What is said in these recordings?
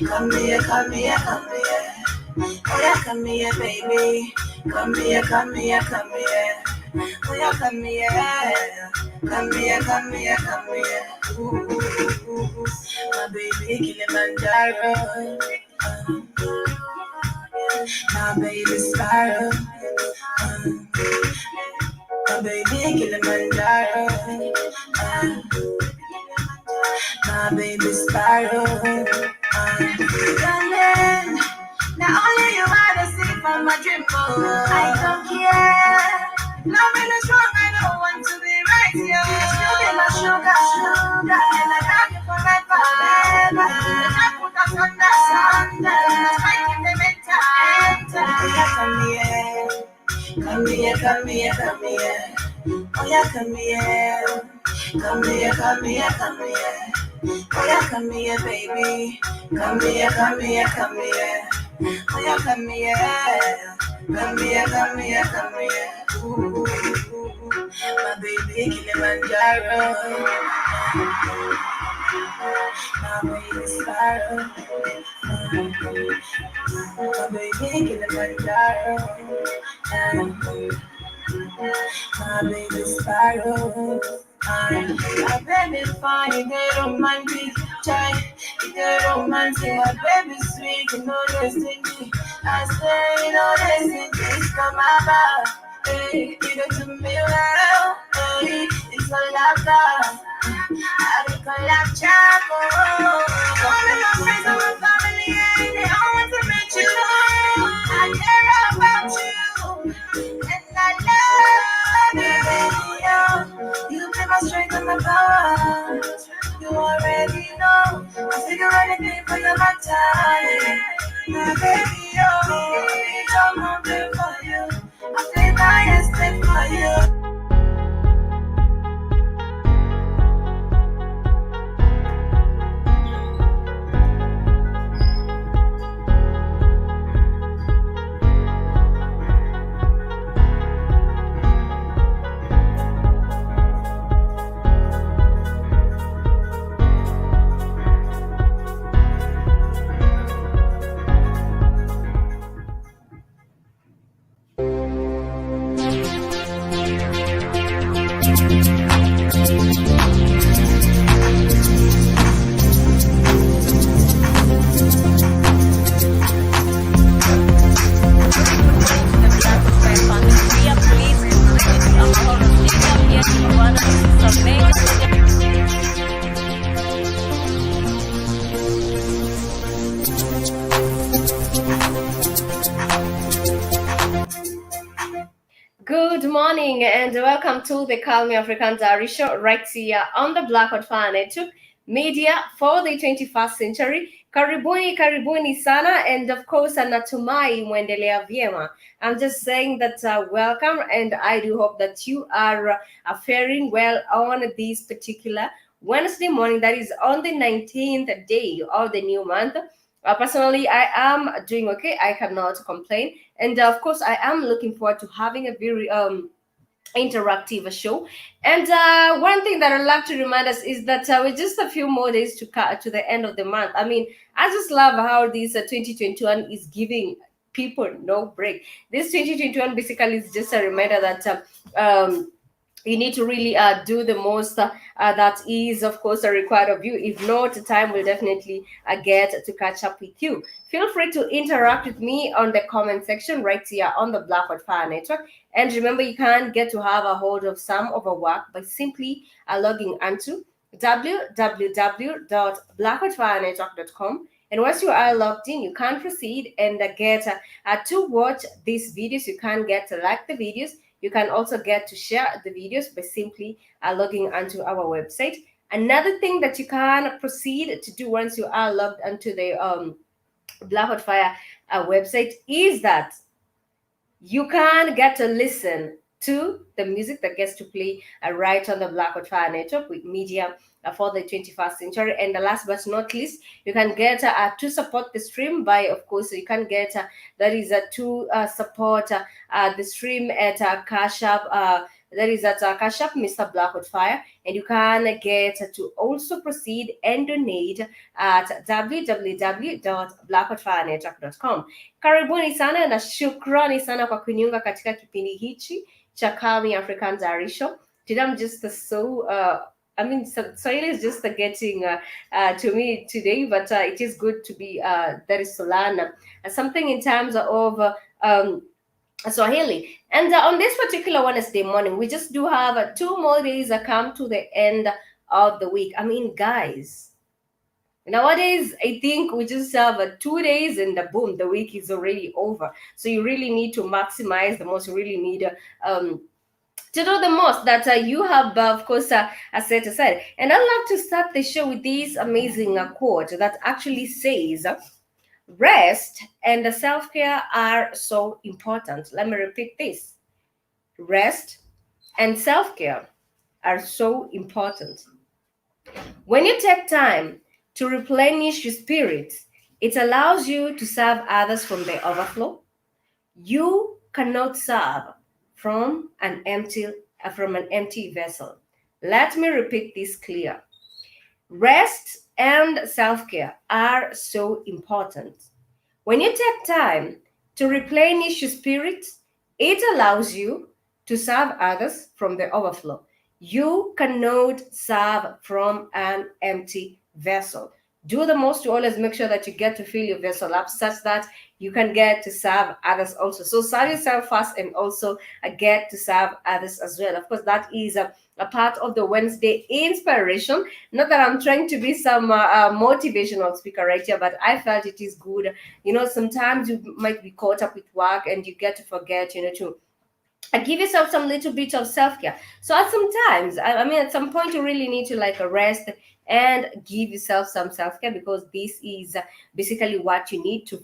Come here, come here, come here. Oh yeah, come here, baby. Come here, come here, come here. Oh yeah, come here. Come here, come here, come here. Ooh, ooh, ooh, ooh. My baby Kilimanjaro. My baby Spiral. My baby Kilimanjaro. My baby Spiral. Darling, now only you are the sleep on my dream boat. I don't care. Loving is wrong, I don't want to be right here. You be my sugar, and I love you forever. The dark put us under. That's why you can enter. Come here, come here, come here. Oh yeah, come here. Come here, come here, come here. Oh yeah, come here, baby. Come here, come here, come here. Oh yeah, come here. Come here, come here, come here. Ooh, ooh, ooh. My baby Kilimanjaro. My baby Spiral. My baby Kilimanjaro. My baby Spiral. My baby fine, you get romantic, child. You get romantic, my baby sweet, you know this thing. I say, you know this thing, it's from my back. Hey, you do to me well, hey, it's a love. I become like Chaco. All of my friends and my family, they all want to meet you. I care about you, and I love you, baby. You be my strength and my power. You already know. I figure anything for your matter. My baby, I'm hungry for you. I feel my instinct for you. Good morning and welcome to the Calmie African Diary Show right here on the Black Fire Network Media for the 21st century. Karibuni sana, and of course natumai mwendelea vyema. I'm just saying that welcome, and I do hope that you are faring well on this particular Wednesday morning, that is on the 19th day of the new month. Personally, I am doing okay. I cannot complain. And of course, I am looking forward to having a very interactive show. And one thing that I'd love to remind us is that with just a few more days to the end of the month. I mean, I just love how this 2021 is giving people no break. This 2021 basically is just a reminder that you need to really do the most that is, of course, required of you. If not, time will definitely get to catch up with you. Feel free to interact with me on the comment section right here on the Blackwood Fire Network. And remember, you can get to have a hold of some of our work by simply logging onto www.blackwoodfirenetwork.com. And once you are logged in, you can proceed and get to watch these videos. You can get to like the videos. You can also get to share the videos by simply logging onto our website. Another thing that you can proceed to do once you are logged onto the Blackwood Fire website is that you can get to listen to the music that gets to play right on the Blackwood Fire Network with media for the 21st century. And last but not least, you can get to support the stream by, of course, you can get that is to support the stream at Cash App, That is at Cash App, Mr. Blackwoodfire, and you can get to also proceed and donate at www.blackwoodfirenetwork.com. Karibuni sana na shukrani sana kwa kuniunga katika kipindi hichi cha Calmie African Diary Show. Today I'm just Swahili is just getting to me today, but it is good to be Dar es Salaam. Something in terms of Swahili. And on this particular Wednesday morning, we just do have 2 more days come to the end of the week. I mean, guys, nowadays, I think we just have 2 days and boom, the week is already over. So you really need to maximize the most. You really need to do the most that you have, of course, set aside. And I'd love to start the show with this amazing quote that actually says, rest and self-care are so important. Let me repeat this. Rest and self-care are so important. When you take time to replenish your spirit, it allows you to serve others from the overflow. You cannot serve from an empty vessel. Let me repeat this clear. Rest and self-care are so important. When you take time to replenish your spirit, it allows you to serve others from the overflow. You cannot serve from an empty vessel. Do the most to always make sure that you get to fill your vessel up such that you can get to serve others also. So serve yourself first and also get to serve others as well. Of course, that is a part of the Wednesday inspiration. Not that I'm trying to be some motivational speaker right here, but I felt it is good. Sometimes you might be caught up with work and you get to forget, to give yourself some little bit of self-care. So at some point you really need to rest and give yourself some self-care, because this is basically what you need to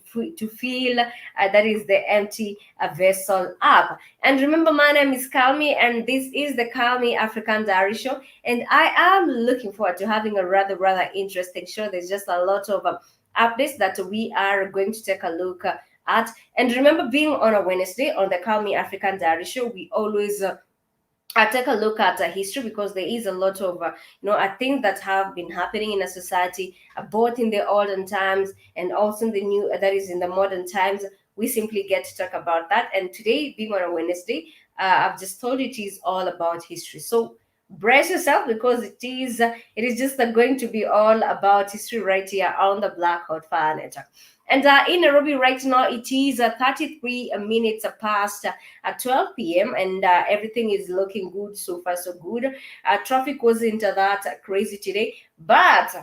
feel that is the empty vessel up. And remember, my name is Calmie and this is the Calmie African Diary Show, and I am looking forward to having a rather interesting show. There's just a lot of updates that we are going to take a look at. And remember, being on a Wednesday on the Calmie African Diary Show, we always take a look at history, because there is a lot of things that have been happening in a society, both in the olden times and also in the new, that is in the modern times. We simply get to talk about that. And today, being on a Wednesday, I've just told you it is all about history. So brace yourself, because it is just going to be all about history right here on the Black Hot Fire Network. And in Nairobi right now, it is 33 minutes past at 12 p.m. and everything is looking good so far, so good. Traffic wasn't that crazy today, but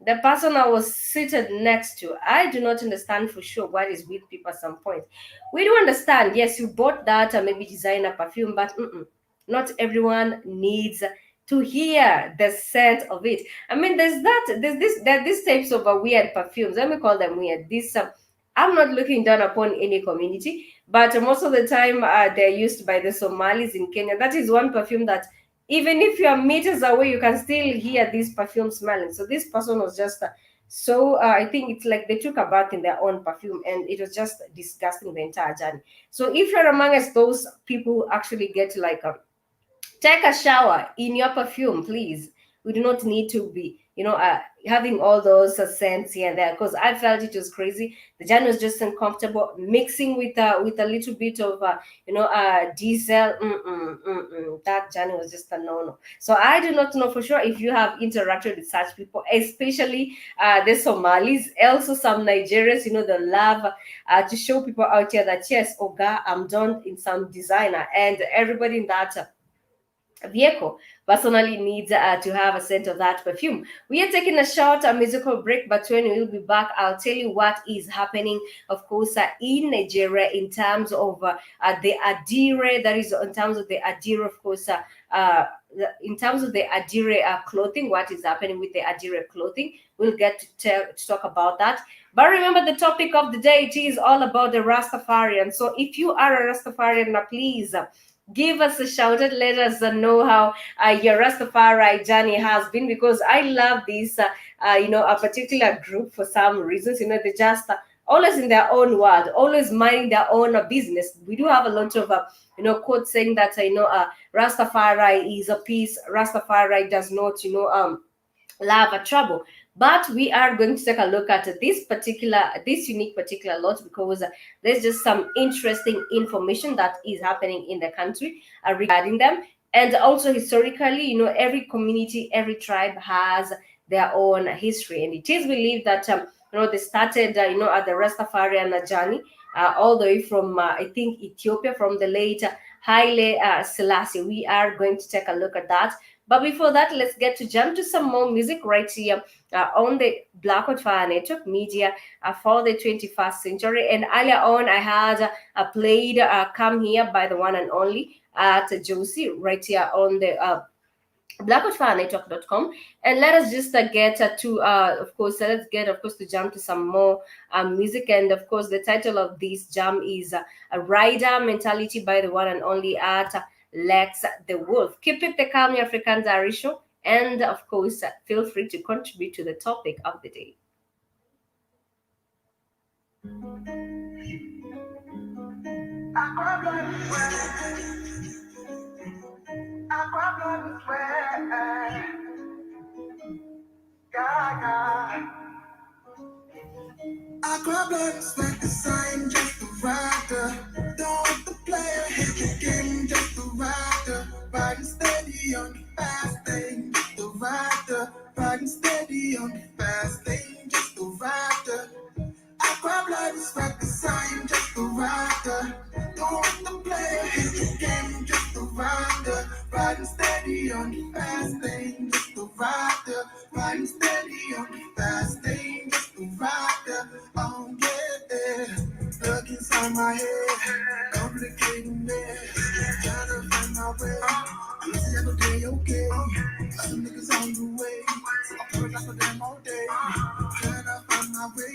the person I was seated next to, I do not understand for sure what is with people at some point. We do understand, yes, you bought that maybe designer perfume, but not everyone needs to hear the scent of it. I mean, there's these types of weird perfumes. Let me call them weird. I'm not looking down upon any community, but most of the time they're used by the Somalis in Kenya. That is one perfume that even if you're meters away, you can still hear this perfume smelling. So this person was just I think it's like they took a bath in their own perfume, and it was just disgusting the entire journey. So if you're among us, those people who actually get to take a shower in your perfume, please. We do not need to be, having all those scents here and there, because I felt it was crazy. The journey was just uncomfortable, mixing with a little bit of, diesel. That journey was just a no-no. So I do not know for sure if you have interacted with such people, especially the Somalis, also some Nigerians. They love to show people out here that, yes, Oga, I'm done in some designer, and everybody in that vehicle personally needs to have a scent of that perfume. We are taking a short musical break, but when we will be back, I'll tell you what is happening, of course, in Nigeria in terms of the Adire. That is, in terms of the Adire, of course, in terms of the Adire clothing, what is happening with the Adire clothing. We'll get to talk about that. But remember, the topic of the day, it is all about the Rastafarian. So if you are a Rastafarian, now please give us a shout and let us know how your Rastafari journey has been, because I love this, a particular group for some reasons. They just always in their own world, always minding their own business. We do have a lot of quotes saying that Rastafari is a peace, Rastafari does not love a trouble. But we are going to take a look at this unique particular lot, because there's just some interesting information that is happening in the country regarding them. And also historically, every community, every tribe has their own history, and it is believed that they started at the Rastafarian journey all the way from I think Ethiopia, from the late Haile Selassie. We are going to take a look at that. But before that, let's get to jump to some more music right here on the Blackout Fire Network Media for the 21st century. And earlier on, I had played Come Here by the one and only at Josie right here on the blackoutfirenetwork.com. And let us just get to of course let's get of course to jump to some more music. And of course the title of this jam is a rider mentality by the one and only at Lex the Wolf. Keep it the Calmie African Diary Show, and of course feel free to contribute to the topic of the day. I grab blood and sweat, 'cause I'm just a rider. Don't want the player, hit the game, just a rider. Riding steady on the fast lane, just a rider. Riding steady on the fast lane, just a rider. I grab blood and sweat, 'cause I'm just a rider. Don't want the player, hit the game, just a rider. Riding steady on the fast lane, just a rider. Riding steady on the fast lane, just a rider. Oh yeah, look inside my head, complicating it, trying to find my way. I'm missing every day, okay. Other niggas on the way, so I put it up for them all day. Trying to find my way.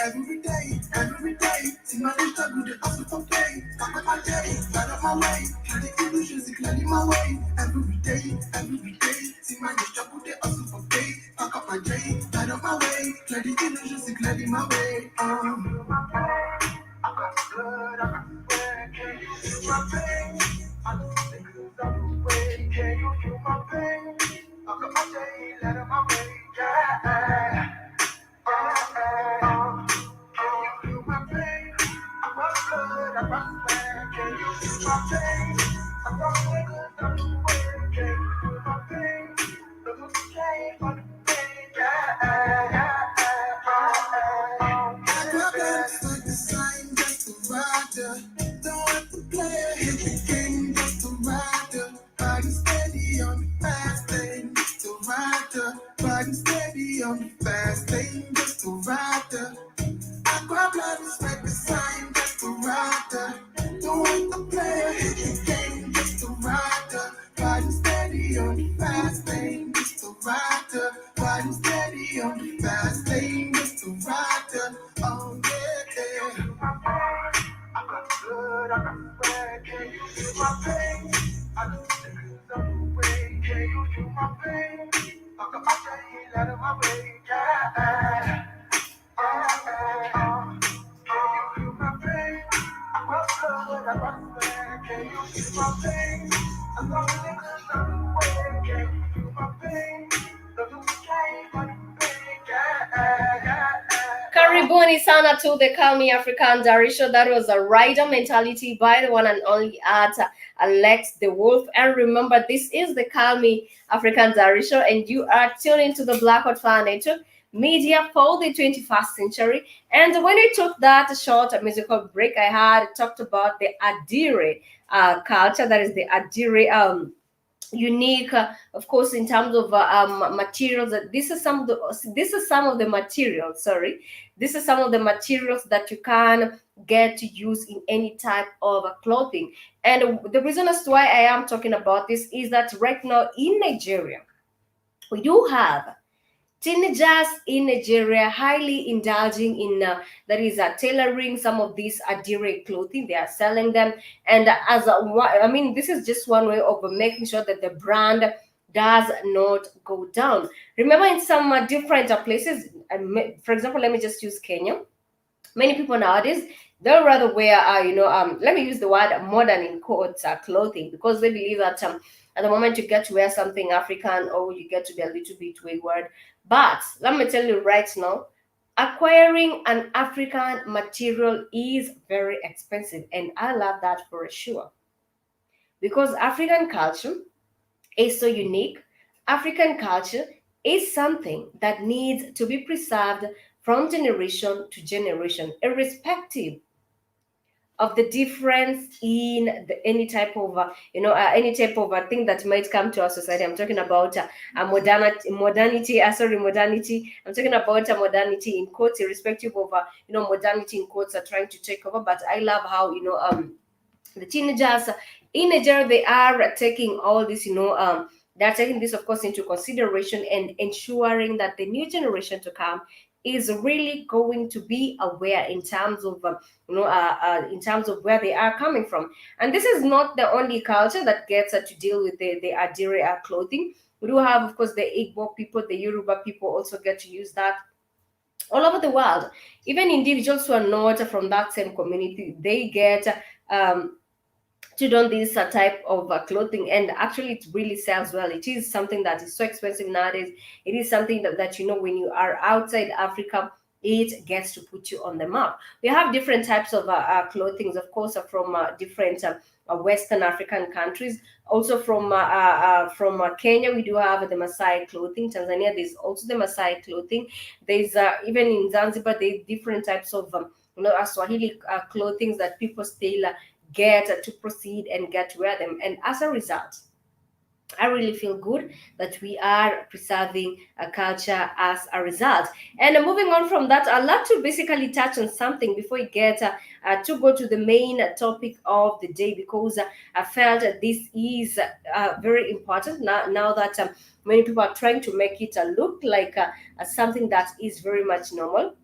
Every day. See my life struggle, they also for play. Talk about my day, out of my way. Trying to illusions, it's clearly my way. Every day. See my life struggle, they also for play. Talk up my day, out of my way. Clearly illusions, it's clearly my way. My pain, I got blood, I got sweat. Can you feel my pain? I know niggas on the way. Can you feel my pain? I got my day, out of my way. Yeah. Can you feel my pain? I got blood, I got sweat. Can you feel my pain? I got niggas on the way. Can you feel my pain? Look what you came for the pain. I got blood, like the sign, just a rider. Don't want to play, hit the game, just a rider. Riding steady on the fast lane, just a rider. Riding steady on the fast lane, just a rider. I grab blood and sweat the sign, just a rider. Don't want to play, hit the game, just a rider. Riding steady on the fast lane, just a rider. Riding steady on the fast lane, just a rider. Oh yeah. I got blood, I got sweat. Can you feel my pain? I know niggas on the way. Can you feel my pain? I got my pain out of my way. Yeah. Can you feel my pain? I got blood, I got sweat. Can you feel my pain? I know niggas on the way. Can you feel my pain? Look who came for the pain. Yeah. Karibuni sana to the Calmie African Diary Show. That was a rider mentality by the one and only at Alex the Wolf. And remember, this is the Calmie African Diary Show, and you are tuned into the Blackout Fire Network Media for the 21st century. And when we took that short musical break, I had talked about the Adire culture. That is the Adire unique of course in terms of materials. That this is some of the materials, this is some of the materials that you can get to use in any type of clothing. And the reason as to why I am talking about this is that right now in Nigeria we do have teenagers in Nigeria highly indulging in that is tailoring some of these Adire clothing. They are selling them, and this is just one way of making sure that the brand does not go down. Remember, in some different places, for example, let me just use Kenya. Many people nowadays, they'll rather wear let me use the word modern in quotes clothing, because they believe that at the moment you get to wear something African, or you get to be a little bit wayward. But let me tell you right now, acquiring an African material is very expensive, and I love that for sure, because African culture is so unique. African culture is something that needs to be preserved from generation to generation, irrespective of the difference in any type of any type of thing that might come to our society. I'm talking about modernity. I'm talking about modernity in quotes, irrespective of modernity in quotes are trying to take over. But I love how the teenagers in Nigeria, they are taking all this, they're taking this, of course, into consideration, and ensuring that the new generation to come is really going to be aware in terms of, in terms of where they are coming from. And this is not the only culture that gets to deal with the Adire clothing. We do have, of course, the Igbo people, the Yoruba people also get to use that all over the world. Even individuals who are not from that same community, they get to don this type of clothing, and actually it really sells well. It is something that is so expensive nowadays. It is something that when you are outside Africa, it gets to put you on the map. We have different types of clothing, of course, from different Western African countries. Also from Kenya, we do have the Maasai clothing. Tanzania, there's also the Maasai clothing. There's even in Zanzibar, there's different types of Swahili clothing that people still get to proceed and get to wear them. And as a result, I really feel good that we are preserving a culture as a result. And moving on from that, I'd like to basically touch on something before we get to go to the main topic of the day, because I felt that this is very important now that many people are trying to make it look like something that is very much normal.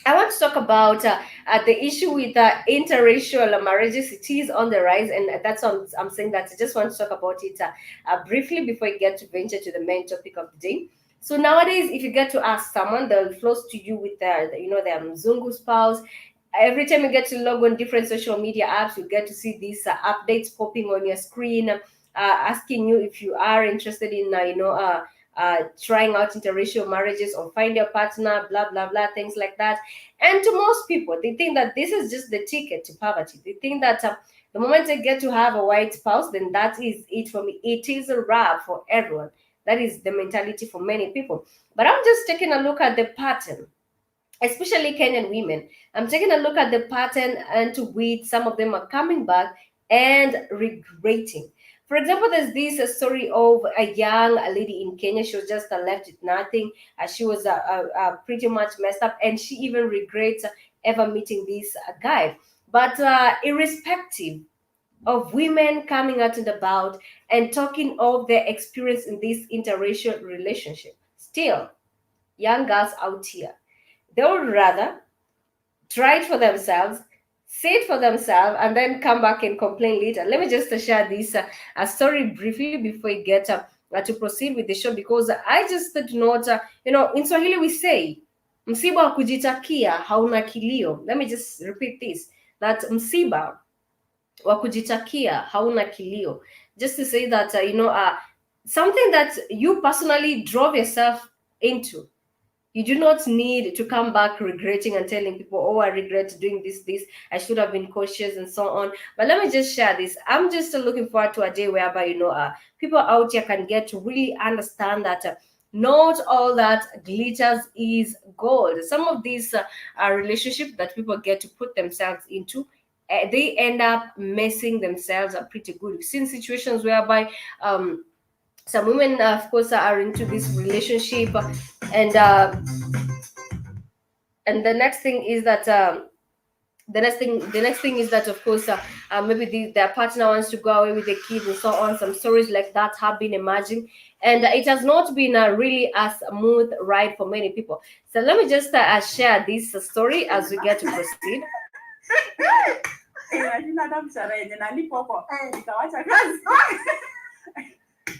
I want to talk about the issue with interracial marriages. It is on the rise, and that's why I'm saying that I just want to talk about it briefly before we get to venture to the main topic of the day. So nowadays, if you get to ask someone, they'll float to you with their Mzungu spouse. Every time you get to log on different social media apps, you get to see these updates popping on your screen, asking you if you are interested in trying out interracial marriages or find your partner, blah blah blah, things like that. And to most people, they think that this is just the ticket to poverty. They think that the moment they get to have a white spouse, then that is it for me. It is a wrap for everyone. That is the mentality for many people. But I'm just taking a look at the pattern, especially Kenyan women. I'm taking a look at the pattern and to which some of them are coming back and regretting. For example, there's this story of a young lady in Kenya. She was just left with nothing. She was pretty much messed up, and she even regrets ever meeting this guy. But irrespective of women coming out and about and talking of their experience in this interracial relationship, still, young girls out here, they would rather try it for themselves, see it for themselves, and then come back and complain later. Let me just share this story briefly before we get to proceed with the show, because I just did not, in Swahili we say, msiba wa kujitakia hauna kilio. Let me just repeat this, that msiba wa kujitakia hauna kilio. Just to say that, something that you personally drove yourself into, you do not need to come back regretting and telling people, oh, I regret doing this, I should have been cautious and so on. But let me just share this. I'm just looking forward to a day whereby, people out here can get to really understand that not all that glitters is gold. Some of these relationships that people get to put themselves into, they end up messing themselves up pretty good. We've seen situations whereby some women, of course, are into this relationship, and the next thing is that the next thing is that, of course, maybe their partner wants to go away with the kids and so on. Some stories like that have been emerging, and it has not been really a smooth ride for many people. So let me just share this story as we get to proceed.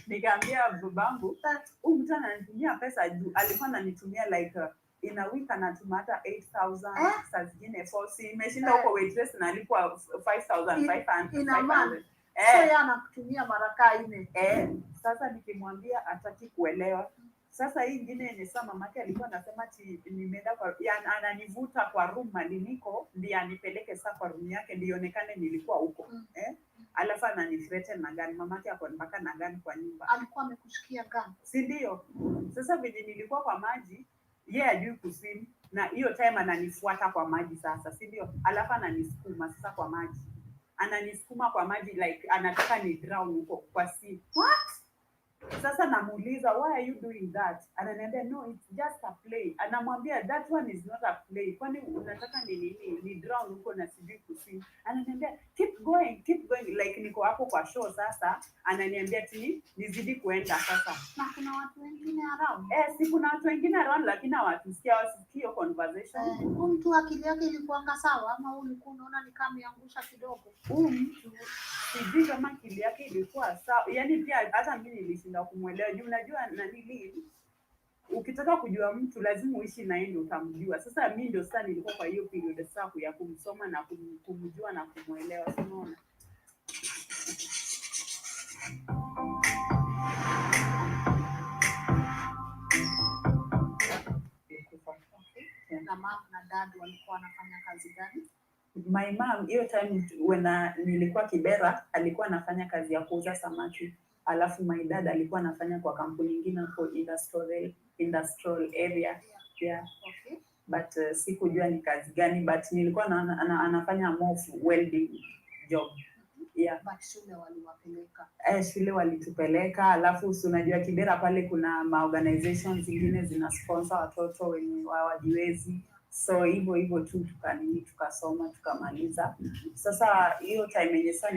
Nikaambia babangu, huyu mtu ananitumia pesa juu alikuwa ananitumia like in a week anatuma hata 8,000 saa zingine 4, imeshinda huko waitress na alikuwa 5,500 in a month. So yeye anakutumia mara 4. Sasa nikimwambia ataki kuelewa. Sasa hii ingine ni sasa mamake alikuwa anasema nimeenda kwa ananivuta kwa room mali niko ndio anipeleke sasa kwa room yake ndio ionekane nilikuwa huko. Alafu ananithreaten na gani, mamake ako mpaka na gani kwa nyumba. Alikuwa amekushikia gani? Si ndio? Sasa vile nilikuwa kwa maji, yeye ajui kuswim na hiyo time ananifuata kwa maji sasa, si ndio? Alafu ananisukuma sasa kwa maji. Ananisukuma kwa maji like anataka ni drown huko kwa sea. What? Sasa namuuliza, why are you doing that? Ananiambia no, it's just a play. Anamwambia that one is not a play. Kwani unataka ni drown huko na sijui kuswim. Ananiambia keep going like niko hapo kwa show sasa. Ananiambia nizidi kuenda sasa. Na kuna watu wengine around. Si kuna watu wengine around lakini hawatusikia wasikio conversation. Mtu akili yake ilikuwa sawa ama ulikuwa unaona ni kama yaangusha kidogo? Mtu sijui kama akili yake ilikuwa sawa. Yaani pia hata mimi nilishinda kumuelewa. Juu unajua nini? Ukitaka kujua mtu lazima uishi na yeye ndio utamjua. Sasa mimi ndio sasa nilikuwa kwa hiyo period sasa ya kumsoma na kumjua na kumuelewa. Unaona? Na mama na dad walikuwa wanafanya kazi gani? My mom hiyo time when nilikuwa Kibera alikuwa anafanya kazi ya kuuza samaki. Alafu my dad alikuwa anafanya kwa kampuni nyingine kwa industrial area. Yeah. Okay. But sikujua ni kazi gani but nilikuwa anafanya more welding job. Yeah. But shule waliwapeleka. Shule walitupeleka. Alafu unajua Kibera pale kuna organizations zingine zina sponsor watoto wenye hawajiwezi. So hivyo tu tukasoma tukamaliza. Sasa hiyo time yenye sasa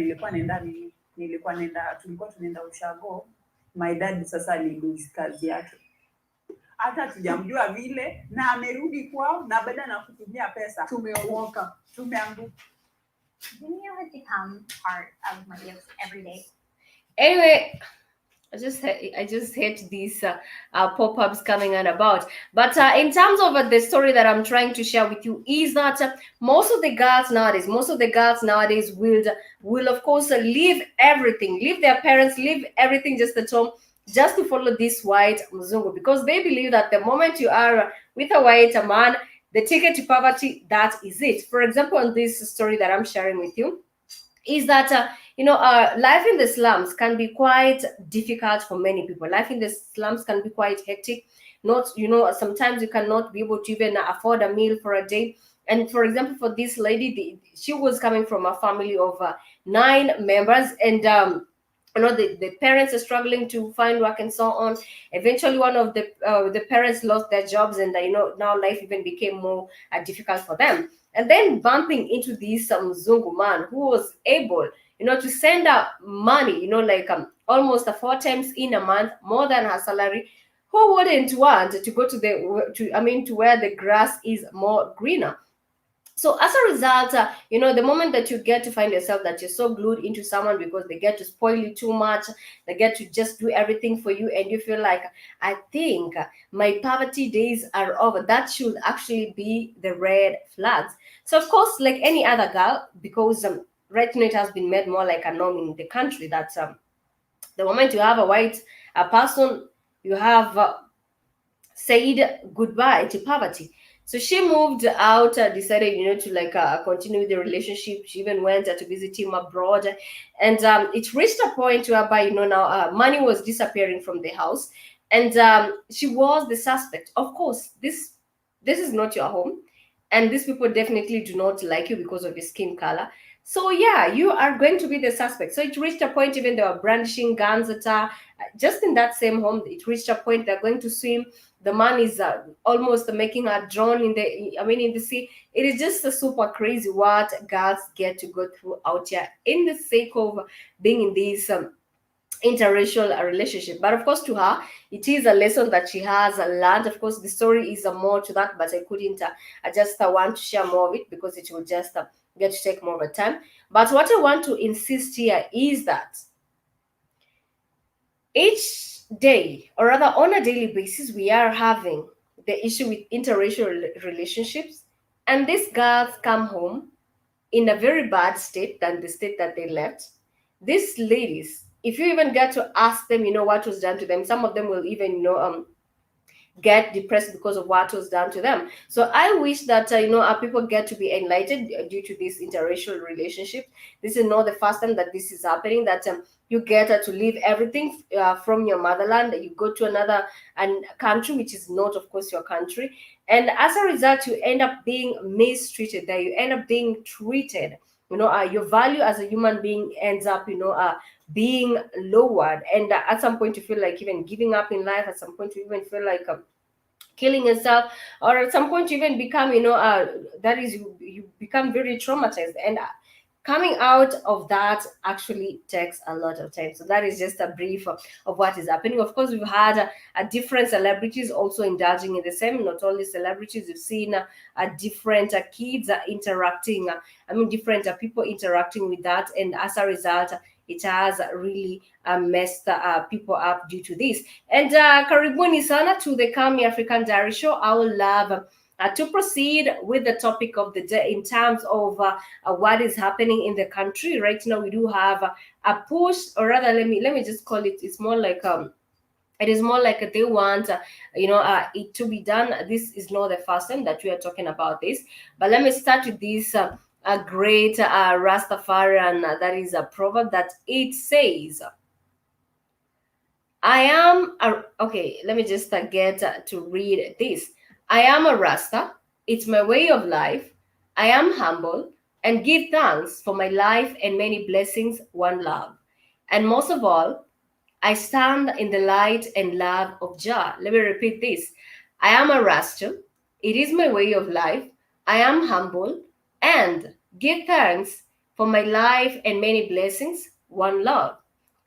tulikuwa tunaenda ushago. My dad sasa alilose kazi yake. Hata tujamjua vile na amerudi kwao na baada na kutumia pesa. Tumeanguka. Didn't you have become part of my life every day? Anyway, I just hate these pop-ups coming on about. But in terms of the story that I'm trying to share with you is that most of the girls nowadays will of course leave their parents, leave everything just at home, just to follow this white mzungu, because they believe that the moment you are with a white man, the ticket to poverty, that is it. For example, on this story that I'm sharing with you, is that life in the slums can be quite difficult for many people. Life in the slums can be quite hectic. Sometimes you cannot be able to even afford a meal for a day. And for example, for this lady, she was coming from a family of 9 members, and the parents are struggling to find work and so on. Eventually, one of the parents lost their jobs, and now life even became more difficult for them. And then bumping into this Mzungu man who was able, to send out money, almost 4 times in a month, more than her salary. Who wouldn't want to go to where the grass is more greener? So as a result, the moment that you get to find yourself that you're so glued into someone because they get to spoil you too much, they get to just do everything for you, and you feel like, I think my poverty days are over. That should actually be the red flags. So of course, like any other girl, because right now it has been made more like a norm in the country that the moment you have a white person, you have said goodbye to poverty. So she moved out, decided, to continue the relationship. She even went to visit him abroad, and it reached a point whereby, now money was disappearing from the house, and she was the suspect. Of course, this is not your home, and these people definitely do not like you because of your skin color. So yeah, you are going to be the suspect. So it reached a point, even they were brandishing guns at her, just in that same home. It reached a point they're going to swim. The man is almost making her drown in the sea. It is just super crazy what girls get to go through out here in the sake of being in this interracial relationship. But of course, to her, it is a lesson that she has learned. Of course, the story is more to that, but I couldn't. I just want to share more of it because it will just get to take more of a time. But what I want to insist here is that Each day, or rather on a daily basis, we are having the issue with interracial relationships, and these girls come home in a very bad state than the state that they left. These ladies, if you even get to ask them, what was done to them, some of them will even, get depressed because of what was done to them. So I wish that our people get to be enlightened due to this interracial relationship. This is not the first time that this is happening. That you get to leave everything from your motherland. You go to another and country which is not, of course, your country, and as a result, you end up being mistreated. There, you end up being treated. Your value as a human being ends up, being lowered, and at some point you feel like even giving up in life. At some point you even feel like killing yourself, or at some point you even become, that is, you become very traumatized, and coming out of that actually takes a lot of time. So that is just a brief of what is happening. Of course, we've had different celebrities also indulging in the same. Not only celebrities, we've seen different kids interacting, different people interacting with that, and as a result, it has really messed people up due to this. And karibuni sana to the Calmie African Diary Show. I would love to proceed with the topic of the day in terms of what is happening in the country right now. We do have a push, or rather, let me just call it. It's more like it is more like they want it to be done. This is not the first time that we are talking about this, but let me start with this a great Rastafarian, that is a proverb that it says, I am a, okay, let me just get to read this. I am a Rasta. It's my way of life. I am humble and give thanks for my life and many blessings, one love. And most of all, I stand in the light and love of Jah. Let me repeat this. I am a Rasta. It is my way of life. I am humble and give thanks for my life and many blessings, one love.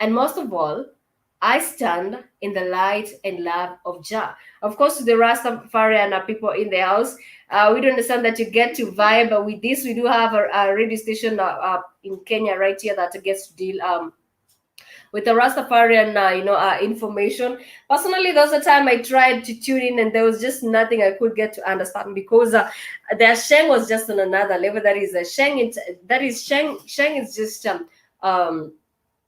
And most of all, I stand in the light and love of Jah. Of course, to the Rastafarian people in the house, we do understand that you get to vibe with this. We do have a radio station in Kenya right here that gets to deal with the Rastafarian, information. Personally, there was a time I tried to tune in, and there was just nothing I could get to understand, because their Sheng was just on another level. That is a Sheng. That is Sheng. Sheng is just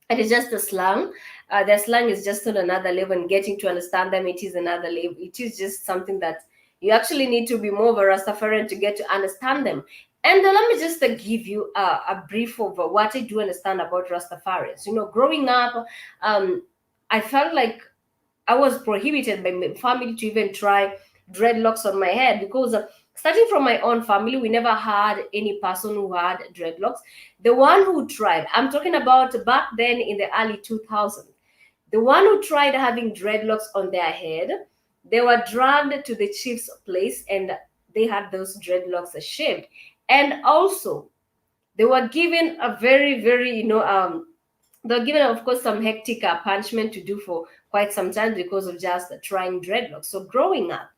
it is just a slang. Their slang is just on another level, and getting to understand them, it is another level. It is just something that you actually need to be more of a Rastafarian to get to understand them. And let me just give you a brief of what I do understand about Rastafarians. Growing up, I felt like I was prohibited by my family to even try dreadlocks on my head, because starting from my own family, we never had any person who had dreadlocks. The one who tried, I'm talking about back then in the early 2000s, the one who tried having dreadlocks on their head, they were dragged to the chief's place, and they had those dreadlocks shaved. And also, they were given a very, very, they were given, of course, some hectic punishment to do for quite some time because of just trying dreadlocks. So growing up,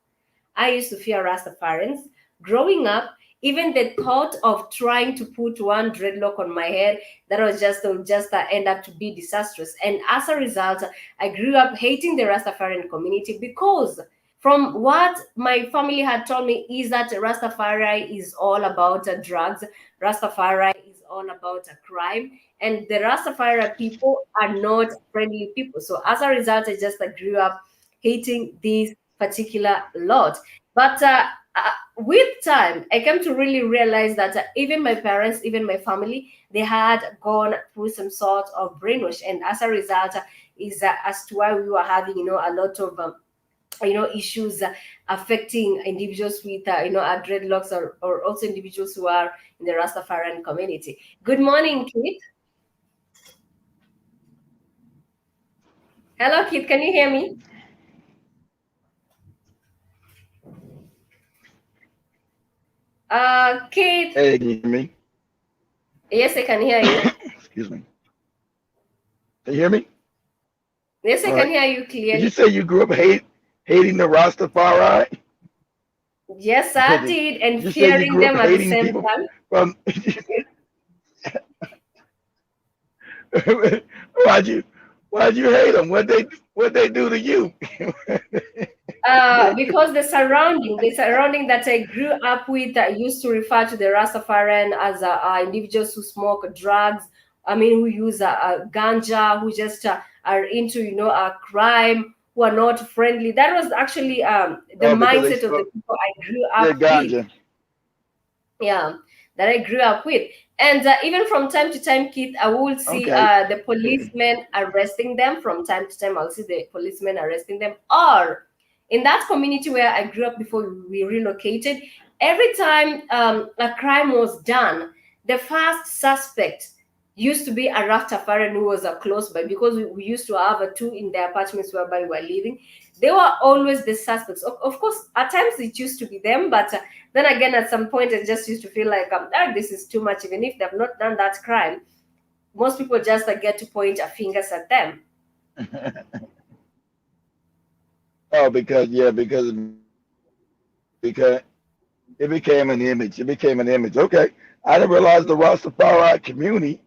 I used to fear Rastafarians. Growing up, even the thought of trying to put one dreadlock on my head, that was just end up to be disastrous. And as a result, I grew up hating the Rastafarian community, because from what my family had told me is that Rastafari is all about drugs. Rastafari is all about crime, and the Rastafari people are not friendly people. So as a result, I just grew up hating this particular lot. But with time, I came to really realize that even my parents, even my family, they had gone through some sort of brainwash, and as a result, is as to why we were having, a lot of issues affecting individuals with dreadlocks, or also individuals who are in the Rastafarian community. Good morning, Keith. Hello, Keith. Can you hear me? Keith. Hey, can you hear me? Yes, I can hear you. Excuse me. Can you hear me? Yes, I All can right. hear you Did clearly. you say you grew up hating the Rastafari? Yes, I did, and Did you say you fearing grew up them at the hating same people time. from? Why'd you Why'd you hate them? What they do to you? Because the surrounding that I grew up with, I used to refer to the Rastafarian as individuals who smoke drugs. I mean, who use ganja, who just are into, crime, who are not friendly. That was actually the Oh, because they mindset of the smoke. people I grew Yeah, up with. ganja. Yeah, that I grew up with. And even from time to time, Keith, I will see Okay. the policemen arresting them. From time to time, I'll see the policemen arresting them. Or in that community where I grew up before we relocated, every time a crime was done, the first suspect used to be a Rastafarian who was close by, because we used to have two in the apartments whereby we were living. They were always the suspects. Of course, at times it used to be them, but then again, at some point, I just used to feel like, this is too much. Even if they've not done that crime, most people just get to point a fingers at them. Oh, because it became an image. It became an image. Okay. I didn't realize the Rastafari community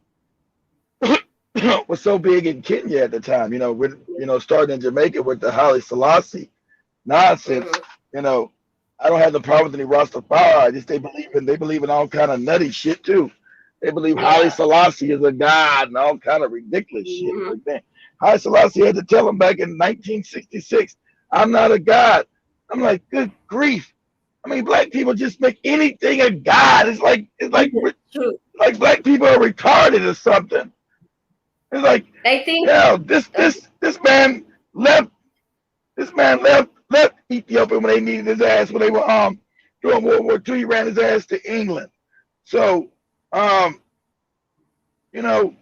was so big in Kenya at the time. Starting in Jamaica with the Haile Selassie nonsense. Mhm. You know, I don't have the problem with any Rastafari. Just they believe in all kind of nutty shit too. They believe Haile Yeah. Selassie is a god and all kind of ridiculous shit. Mhm. Like that. Haile Selassie had to tell him back in 1966, "I'm not a god." I'm like, good grief. I mean, black people just make anything a god. True. Like black people are retarded or something. It's like, I think. yeah, Okay. this man left left Ethiopia when they needed his ass when they were during World War II. He ran his ass to England. So um you know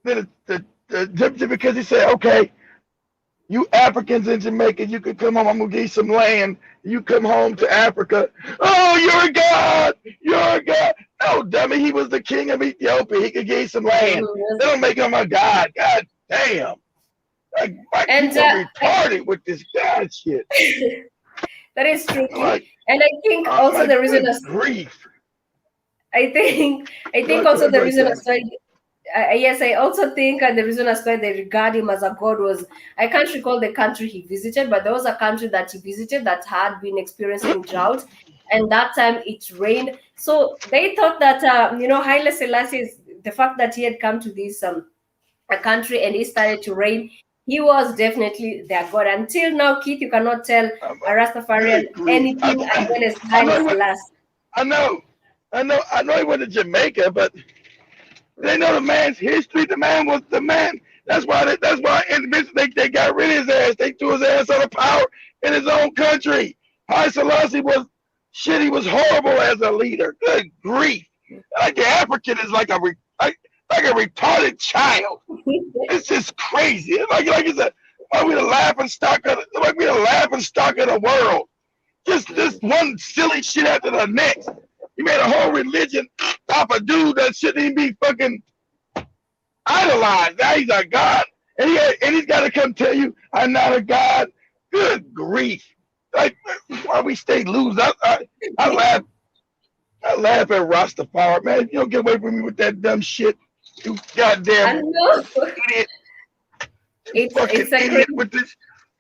because he said, okay, you Africans in Jamaica, you could come home. I'm gonna give you some land. You come home to Africa. Oh, you're a god. You're a god. No, dummy. He was the king of Ethiopia. He could give you some land. They don't make him a god. God damn. Like white And people are retarded with this god shit. that is true, I'm Keith. like, And I think also the reason, good grief. I think Go also ahead, the go ahead, reason Tammy. as why, yes, I also think the reason as why they regard him as a god was, I can't recall the country he visited, but there was a country that he visited that had been experiencing drought, and that time it rained. So they thought that Haile Selassie, the fact that he had come to this a country and it started to rain, he was definitely their god. Until now, Keith, you cannot tell I'm a like, Rastafarian good grief. anything against I know Haile he went. Selassie. I know. I know he went to Jamaica, but they know the man's history. The man was the man. That's why in the they got rid of his ass. They threw his ass out of power in his own country. Haile Selassie was shit. He was horrible as a leader. Good grief. Like the African is like a retarded child. It's just crazy. It's like it's a like we the laughing stock of the world. Just one silly shit after the next. He made a whole religion off a dude that shouldn't even be fucking idolized. Now he's a god, and he's got to come tell you I'm not a god. Good grief! Like why we stay loose? I laugh. I laugh at Rastafari, man. You don't get away from me with that dumb shit. You goddamn And no, idiot, fucking it's a idiot crazy. with this.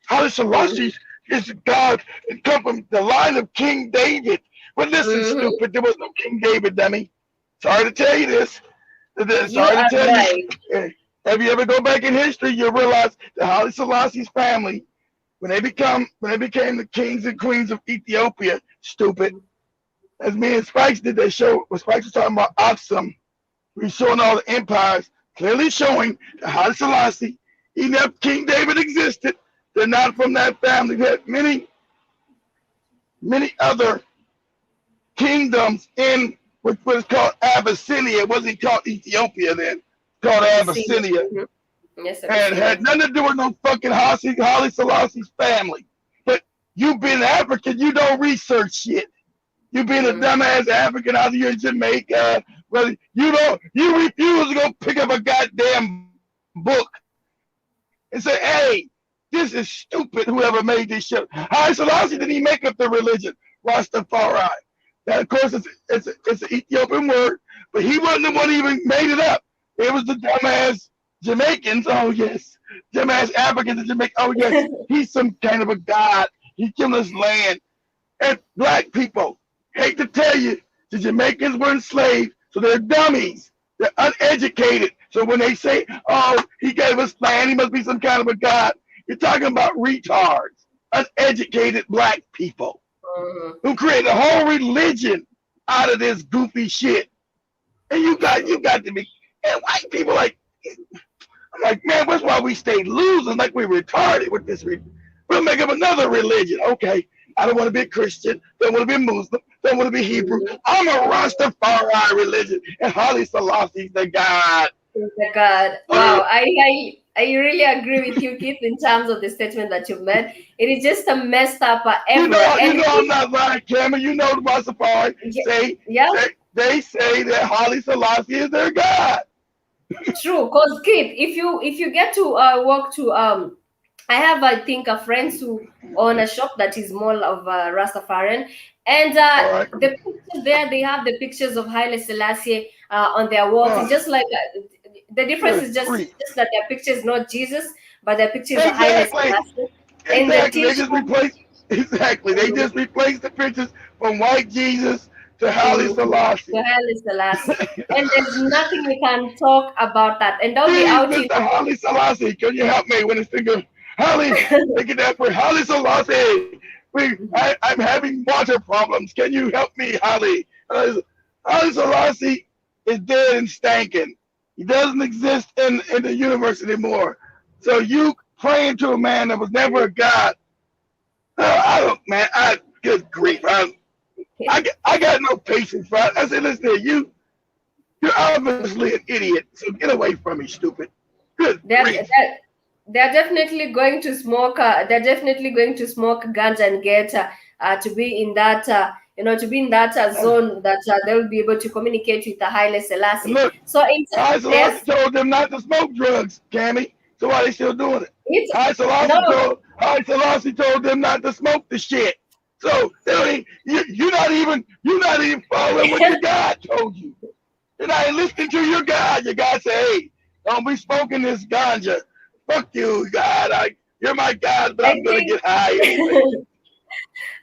Haile Selassie is God and come from the line of King David. But listen, Mhm. stupid, there was no King David, dummy. Sorry to tell you this. You Sorry to are tell you. right. If you ever go back in history, you'll realize that Haile Selassie's family, when they became the kings and queens of Ethiopia, stupid. As me and Spikes did that show, where Spikes was talking about Aksum, we showing all the empires, clearly showing that Haile Selassie, even if King David existed, they're not from that family. We had many other kingdoms in what was called Abyssinia. It wasn't called Ethiopia then. It's called Abyssinia. Abyssinia. Mhm. Yes, And Abyssinia. had nothing to do with no fucking Haile Selassie's family. But you being African, you don't research shit. You being a Mhm. dumbass African out here in Jamaica, well, you refuse to go pick up a goddamn book and say, hey, this is stupid, whoever made this shit. Haile Selassie didn't even make up the religion, Rastafari. That, of course, it's an Ethiopian word, but he wasn't the one who even made it up. It was the dumbass Jamaicans, oh yes. Dumbass Africans and Jamaica, oh yes. He's some kind of a god. He killed his land. And black people, hate to tell you, the Jamaicans were enslaved, so they're dummies. They're uneducated. So when they say, oh, he gave us land, he must be some kind of a god, you're talking about retards, uneducated black people who create a whole religion out of this goofy shit. And you got to be, and white people like, I'm like, man, that's why we stay losing, like we're retarded with this. We'll make up another religion. Okay, I don't want to be a Christian, don't want to be Muslim, don't want to be Hebrew. I'm a Rastafari religion, and Haile Selassie's the God. The God. Wow, I really agree with you, Keith, in terms of the statement that you made. It is just a messed up everywhere. You know I'm not lying, Cameron. You know the Rastafari they say that Haile Selassie is their God. True, because Keith, if you get to walk to I have, I think, a friends who own a shop that is more of Rastafarian, and the pictures there, they have the pictures of Haile Selassie on their walls. It's just like the difference is just that their picture is not Jesus, but their picture is Haile Selassie. Exactly. They just replaced the pictures from white Jesus to Haile Selassie. And there's nothing we can talk about that. And don't be out Mr. Haile Selassie, can you help me when it's thinking Haile? Look at that for Haile Selassie. I'm having water problems. Can you help me, Haile? Haile Selassie is dead and stanking. He doesn't exist in the universe anymore. So you praying to a man that was never a god. Good grief. I got no patience for it. I said, listen, you're obviously an idiot. So get away from me, stupid. Good grief. They're definitely going to smoke. They're definitely going to smoke ganja and get to be in that zone that they'll be able to communicate with the Haile Selassie. Look, Haile Selassie told them not to smoke drugs, Calmie. So why are they still doing it? Haile Selassie told them not to smoke the shit. So you're not even following what your God told you. You're not listening to your God. Your God say, hey, don't be smoking this ganja. Fuck you, God. You're my God, but I'm gonna get high anyway.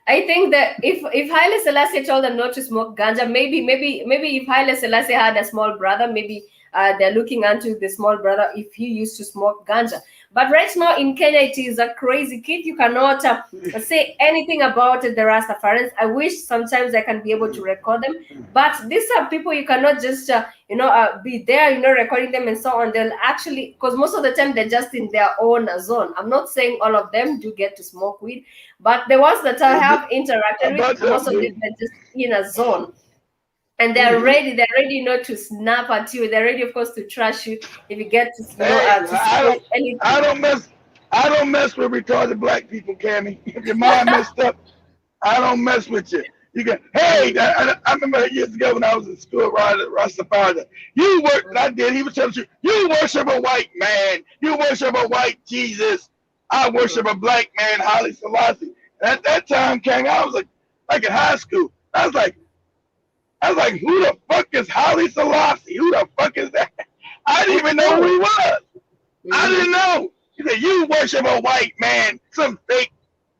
I think that if Haile Selassie told them not to smoke ganja, maybe if Haile Selassie had a small brother, maybe they're looking into the small brother if he used to smoke ganja. But right now in Kenya, it is a crazy kid. You cannot say anything about the Rastafarians. I wish sometimes I can be able to record them. But these are people you cannot just, be there, recording them and so on. They'll actually, because most of the time they're just in their own zone. I'm not saying all of them do get to smoke weed, but the ones that I have interacted with, most of them are just in a zone. And they're ready, to snap at you. They're ready, of course, to trash you if you get to, anything. I don't mess with retarded black people, Calmie. If your mind messed up, I don't mess with you. You can, hey, I remember years ago when I was in school, Rastafari. You work, and I did. He was telling you worship a white man. You worship a white Jesus. I worship a black man, Haile Selassie. And at that time, Calmie, I was like in high school. I was like, who the fuck is Haile Selassie? Who the fuck is that? I didn't even know who he was. I didn't know. He said, you worship a white man, some fake,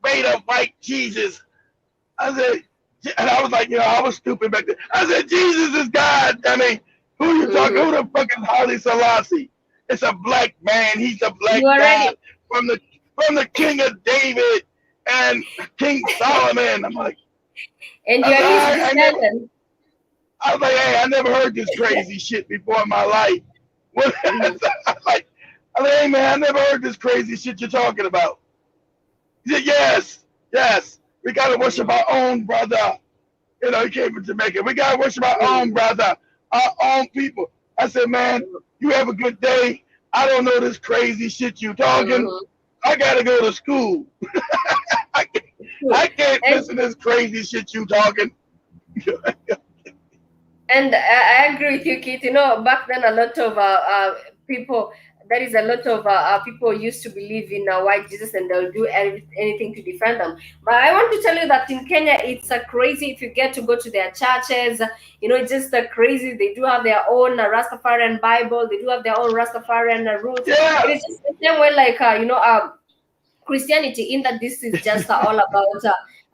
made-up white Jesus. I said, and I was like, I was stupid back then. I said, Jesus is God. I mean, who you talking? Who the fuck is Haile Selassie? It's a black man. He's a black God from the King of David and King Solomon. I'm like, and you're his descendant. I was like, hey, I never heard this crazy shit before in my life. I'm like, hey, man, I never heard this crazy shit you're talking about. He said, yes, we got to worship our own brother. He came from Jamaica. We got to worship our own brother, our own people. I said, man, you have a good day. I don't know this crazy shit you talking. I got to go to school. I can't listen to this crazy shit you talking. And I agree with you, Keith. Back then a lot of people there is a lot of people used to believe in white Jesus, and they'll do anything to defend them. But I want to tell you that in Kenya, it's crazy. If you get to go to their churches, it's just crazy. They do have their own Rastafarian Bible. They do have their own Rastafarian rules. Yeah. It is just the same way, like Christianity, in that this is just all about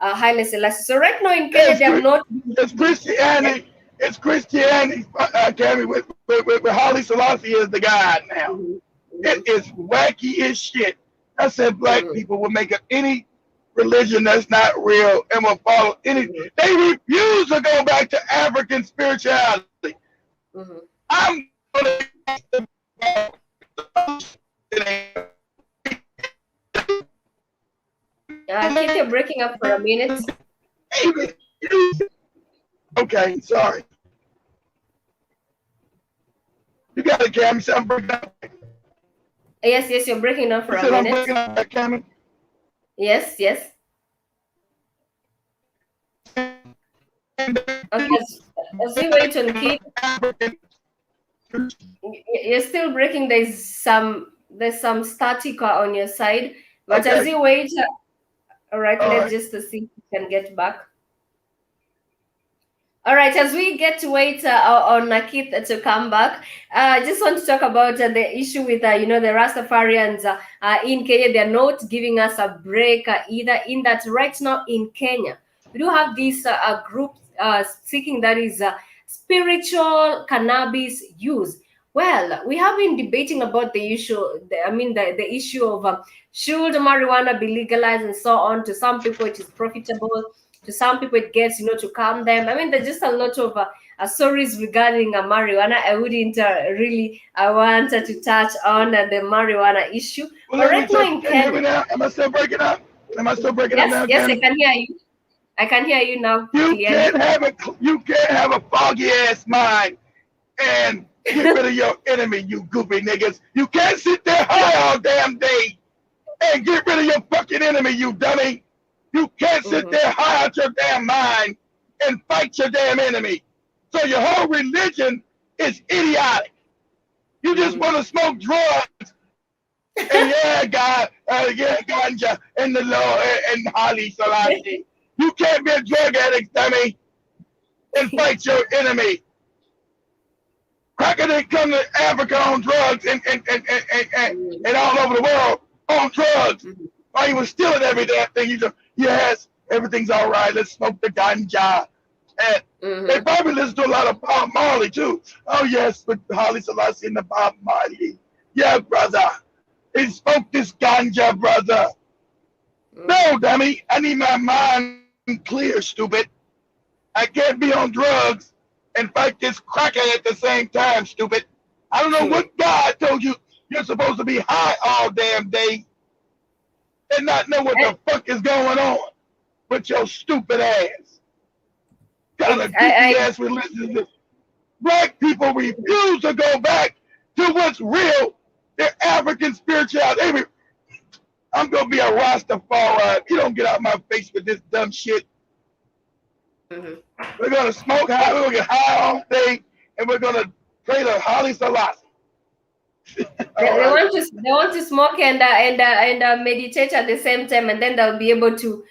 Haile Selassie. So right now in Kenya, they have not. It's Christianity. It's Christianity, Cammy, with Haile Selassie is the God now. It is wacky as shit. I said black people will make up any religion that's not real and will follow any. They refuse to go back to African spirituality. I'm going I think you're breaking up for a minute. Okay, sorry. You got it, Cam. You said I'm breaking up. Yes, you're breaking up for a minute. I'm breaking up, Cam. Yes. Okay, as we wait on Keith, you're still breaking. There's some static on your side, but as you wait, all right, let's just see if we can get back. All right, as we get to wait on Keith to come back, I just want to talk about the issue with, the Rastafarians in Kenya. They're not giving us a break either, in that right now in Kenya, we do have this group seeking that is spiritual cannabis use. Well, we have been debating about the issue, the issue of should marijuana be legalized and so on. To some people, it is profitable. To some people, it gets, to calm them. There's just a lot of stories regarding marijuana. I wouldn't really want to touch on the marijuana issue. Well, but right now in Kenya, now? Am I still breaking up? Up now? Yes, I can hear you. I can hear you now. You can't have a foggy ass mind and get rid of your enemy, you goofy niggas. You can't sit there high all damn day and get rid of your fucking enemy, you dummy. You can't sit there high out your damn mind and fight your damn enemy. So your whole religion is idiotic. You just want to smoke drugs. And ganja and the Lord and Haile Selassie. You can't be a drug addict, dummy, and fight your enemy. Cracker didn't come to Africa on drugs and all over the world on drugs. While he was stealing every damn thing. You just, yes, everything's all right. Let's smoke the ganja. And they probably listen to a lot of Bob Marley too. Oh yes, with Haile Selassie and the Bob Marley. Yeah, brother. He smoked this ganja, brother. No, dummy. I need my mind clear, stupid. I can't be on drugs and fight this cracker at the same time, stupid. I don't know what God told you you're supposed to be high all damn day and not know what the fuck is going on with your stupid ass. Kind of goofy ass religion is this? Black people refuse to go back to what's real, their African spirituality. I'm gonna be a Rastafari. You don't get out of my face with this dumb shit. We're gonna smoke high, we're gonna get high all day, and we're gonna pray to Haile Selassie. They want to smoke and meditate at the same time, and then they'll be able to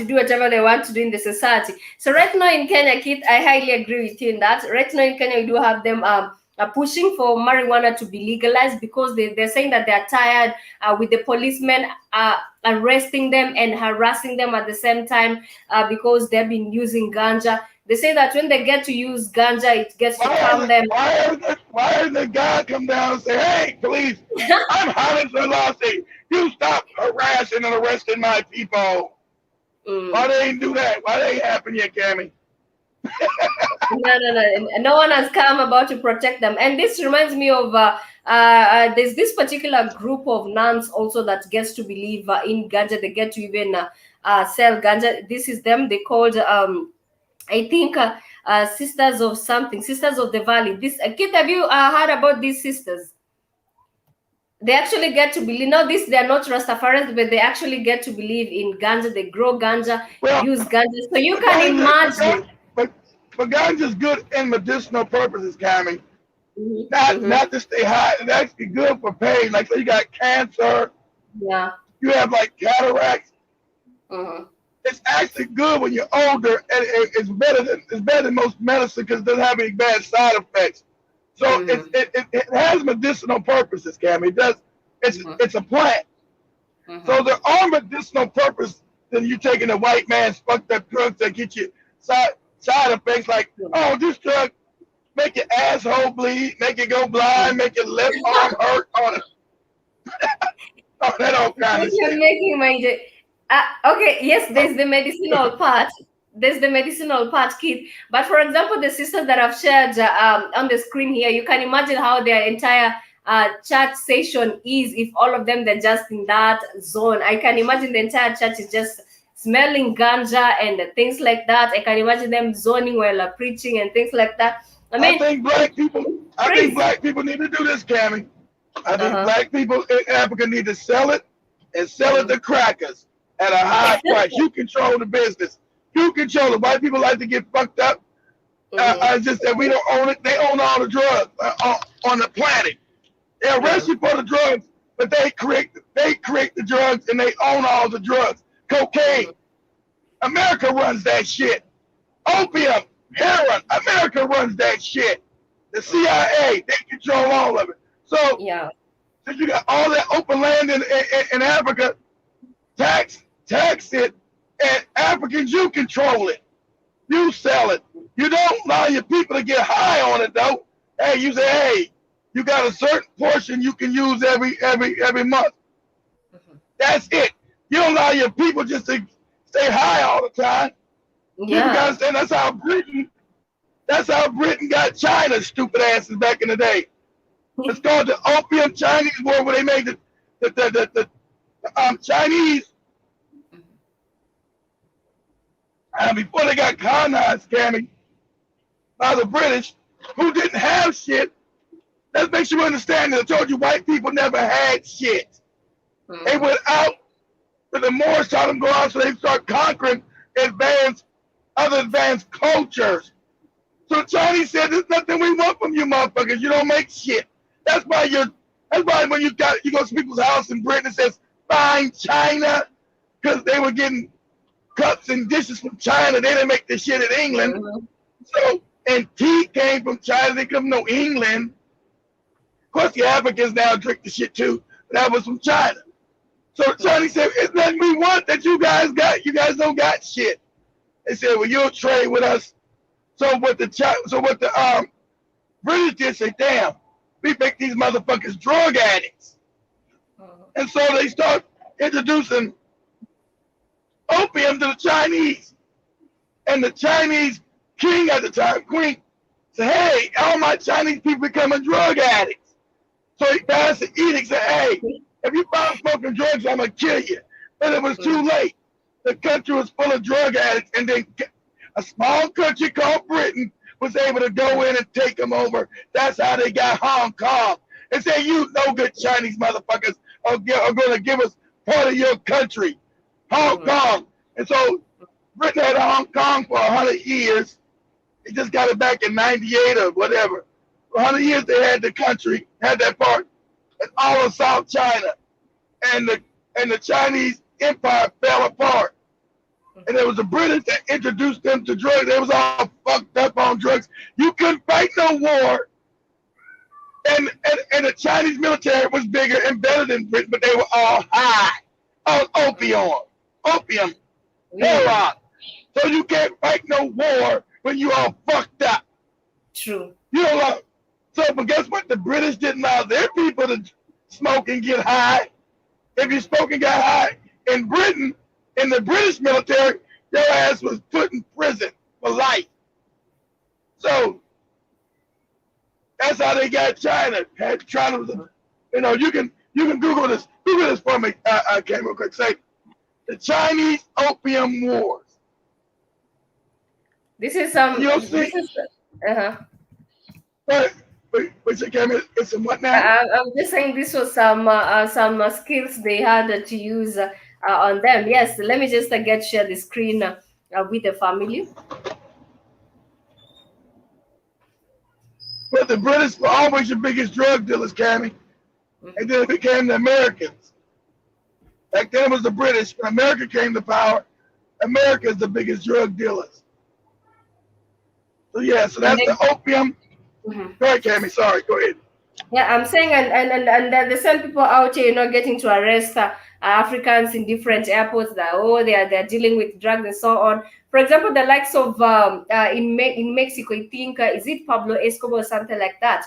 do whatever they want to do in the society. So right now in Kenya, Keith, I highly agree with you in that. Right now in Kenya, we do have them pushing for marijuana to be legalized because they're saying that they're tired with the policemen arresting them and harassing them at the same time because they've been using ganja. They say that when they get to use ganja, it gets to calm them. Why does the guy come down and say, hey, police, I'm Haile Selassie. You stop harassing and arresting my people. Why they ain't do that? Why they ain't happen yet, Cammy? No one has come about to protect them. And this reminds me of there's this particular group of nuns also that gets to believe in ganja. They get to even sell ganja. This is them. They called I think Sisters of something, Sisters of the Valley. This Kit, have you heard about these sisters? They actually get to believe. No, they're not Rastafarians, but they actually get to believe in ganja. They grow ganja, use ganja. So you can imagine. But ganja's good in medicinal purposes, Cammy. Not to stay high. It's actually good for pain. Like so you got cancer, Yeah. you have like cataracts. Mm-hmm. It's actually good when you're older, and it's better than most medicine because it doesn't have any bad side effects. So Mm-hmm. it has medicinal purposes, Cam. It does. Mm-hmm. It's a plant. So Mm-hmm. there are medicinal purpose than you taking the white man's fucked up drugs that get you side effects like, oh, this drug make your asshole bleed, make you go blind, make your left arm hurt, all that all kind of You're shit. making my day. Okay, yes, there's the medicinal part. There's the medicinal part, kid. But for example, the sisters that I've shared on the screen here, you can imagine how their entire chat session is if all of them they're just in that zone. I can imagine the entire church is just smelling ganja and things like that. I can imagine them zoning while preaching and things like that. I I mean, think black people, I think crazy. black people need to do this, Cammy. I think Uh-huh. black people in Africa need to sell it and sell it Mm-hmm. to crackers at a high price. You control the business. You control it. White people like to get fucked up. Mm-hmm. It's just that we don't own it. They own all the drugs on the planet. They arrest Yeah. you for the drugs, but they create the drugs and they own all the drugs. Cocaine, Mm-hmm. America runs that shit. Opium, heroin, America runs that shit. The Mm-hmm. CIA, they control all of it. So Yeah. since you got all that open land in Africa, tax it, and Africans, you control it. You sell it. You don't allow your people to get high on it though. Hey, you say, hey, you got a certain portion you can use every month. Mm-hmm. That's it. You don't allow your people just to stay high all the time. People gotta Yeah. understand that's how Britain got China's stupid asses back in the day. It's called the Opium Chinese War, where they made the Chinese before they got colonized, Cammy, by the British, who didn't have shit. Let's make sure you understand that I told you white people never had shit. They Mm-hmm. went out, but the Moors taught them to go out so they start conquering other advanced cultures. So the Chinese said, "There's nothing we want from you, motherfuckers. You don't make shit." That's why when you go to people's house in Britain, it says "Fine China," because they were getting cups and dishes from China. They didn't make this shit in England. Mm-hmm. So and tea came from China. They come from England. Of course, the Africans now drink the shit too. But that was from China. So the Yeah. Chinese said, "It's nothing we want that you guys got. You guys don't got shit." They said, "Well, you'll trade with us." So what the British did say, "Damn, we make these motherfuckers drug addicts," Mm-hmm. and so they start introducing opium to the Chinese. And the Chinese king at the time, queen, said, "Hey, all my Chinese people becoming drug addicts." So he passed an edict, said, "Hey, if you found smoking drugs, I'm gonna kill you." But it was too late. The country was full of drug addicts, and then a small country called Britain was able to go in and take them over. That's how they got Hong Kong. And say, "You no good Chinese motherfuckers are going to give us part of your country, Hong Mm-hmm. Kong." And so Britain had Hong Kong for 100 years. They just got it back in 98 or whatever. For 100 years, they had the country, had that part, and all of South China. And the Chinese empire fell apart. And it was the British that introduced them to drugs. They was all fucked up on drugs. You couldn't fight no war. And the Chinese military was bigger and better than Britain, but they were all high on opium, Really heroin. So you can't fight no war when you all fucked up. true. You know what? So, but guess what? The British didn't allow their people to smoke and get high. If you smoke and got high in Britain, in the British military, your ass was put in prison for life. So that's how they got China. China was, you can Google this. Google this for me. I can't real quick. Say the Chinese Opium Wars. This is You'll this see. is uh-huh. But you came in. It's in what now? I'm just saying this was some skills they had to use on them. Yes, let me just get share the screen with the family. But the British were always the biggest drug dealers, Cammy. And then it became the Americans. Back then it was the British. When America came to power, America is the biggest drug dealers. So yeah, so And that's the opium. then, Go ahead, Cammy. Sorry, go ahead. yeah, I'm saying, and the same people out here, getting to arrest Africans in different airports. That they're dealing with drugs and so on. For example, the likes of in Mexico, I think is it Pablo Escobar or something like that.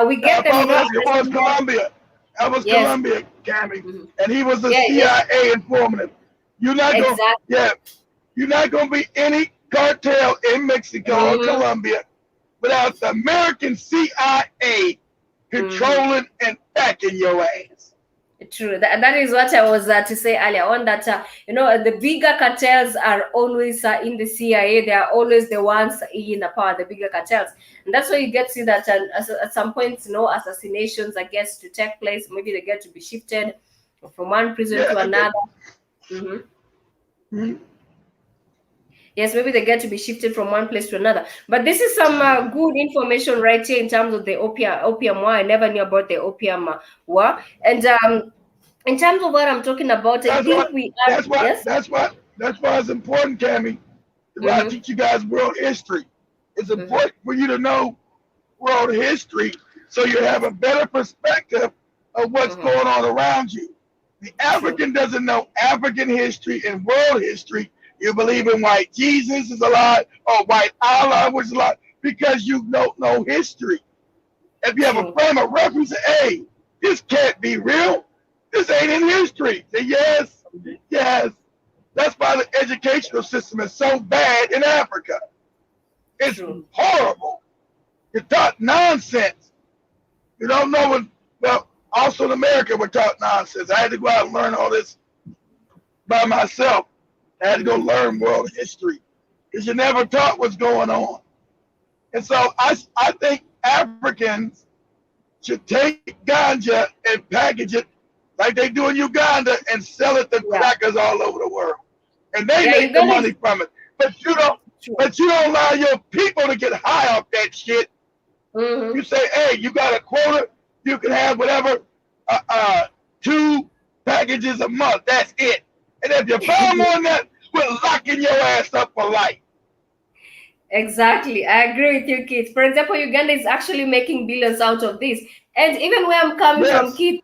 We get them, Pablo Escobar was arresting them. Colombia. That was Yes. Colombia, Cammy. Mhm. And he was the Yeah, yes, CIA informant. You're not going exactly. yeah, you're not gonna be any cartel in Mexico or Mhm. Colombia without the American CIA controlling and backing your ass. True. That is what I was to say earlier on, that the bigger cartels are always in the CIA. They are always the ones in the power, the bigger cartels, and that's why you get to see that at some points, assassinations are gets to take place. Maybe they get to be shifted from one prison Yeah, to and then, another. Hmm. mhm. Yes, maybe they get to be shifted from one place to another. But this is some good information right here in terms of the opium war. I never knew about the opium war. And in terms of what I'm talking about, I That's why think we are, that's why yes. that's why that's why it's important, Cammy. Why I Mm-hmm, teach you guys world history. It's mm-hmm, important for you to know world history so you have a better perspective of what's mm-hmm. going on around you. The True. African doesn't know African history and world history. You believe in white Jesus is a lie or white Allah was a lie because you don't know history. If you have a True. frame of reference, hey, this can't be real. This ain't in history. Say yes, yes. That's why the educational system is so bad in Africa. It's True. horrible. You're taught nonsense. You don't know what, well, also in America we're taught nonsense. I had to go out and learn all this by myself. I had to go learn world history because you never taught what's going on. And so I think Africans should take ganja and package it like they do in Uganda and sell it to Yeah. crackers all over the world. And they Yeah, make the Uganda money is from it. But you don't true. allow your people to get high off that shit. Mm-hmm. You say, hey, you got a quota, you can have whatever, 2 packages a month. That's it. And if you found more than that, we're locking your ass up for life. Exactly. I agree with you, Keith. For example, Uganda is actually making billions out of this. And even where I'm coming from, Yes. Keith,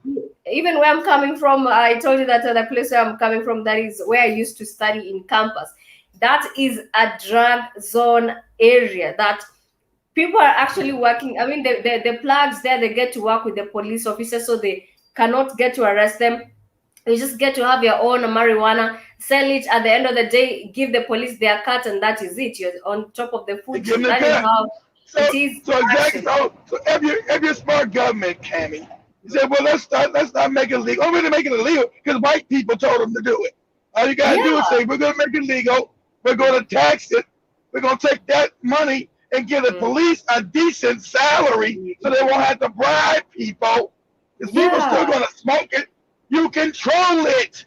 even where I'm coming from, I told you that the place where I'm coming from, that is where I used to study in campus. That is a drug zone area that people are actually working. I mean, the plugs there, they get to work with the police officers, so they cannot get to arrest them. You just get to have your own marijuana, sell it at the end of the day, give the police their cut, and that is it. You're on top of the They food give chain. them the That is cut. how it So is so exactly actually. so if you're smart government, Cammy, you say, well let's not make it legal. Oh, we're gonna make it illegal because white people told them to do it. All you gotta do Yeah. is say, we're gonna make it legal, we're gonna tax it, we're gonna take that money and give the Mm. police a decent salary so they won't have to bribe people. Because people still Yeah. gonna smoke it. You control it.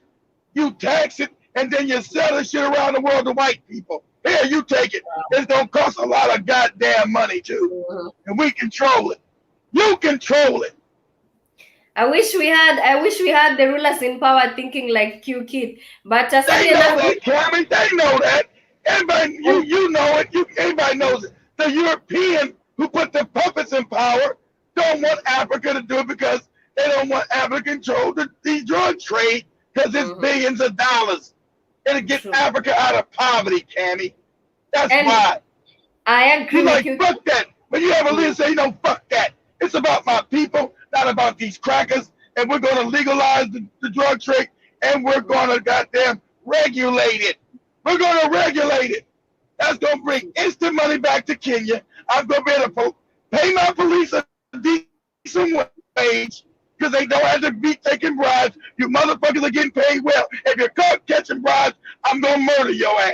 You tax it, and then you sell the shit around the world to white people. Here, you take it. It's gonna cost a lot of goddamn money too, Mhm. and we control it. You control it. I wish we had the rulers in power thinking like Q Kid. But They sadly know enough, that, Cammy. They know that. Everybody, and you know it. Everybody knows it. The European who put the puppets in power don't want Africa to do it because they don't want Africa to control the drug trade because it's mhm, billions of dollars. It'll get true. Africa out of poverty, Cammy. That's And why. I You agree with like, you. fuck that. When you have a leader Mm. say, no, fuck that. It's about my people, not about these crackers. And we're going to legalize the drug trade and we're going to goddamn regulate it. We're going to regulate it. That's going to bring instant money back to Kenya. I'm going to be able to pay my police a decent wage because they don't have to be taking bribes. You motherfuckers are getting paid well. If you're caught catching bribes, I'm going to murder your ass.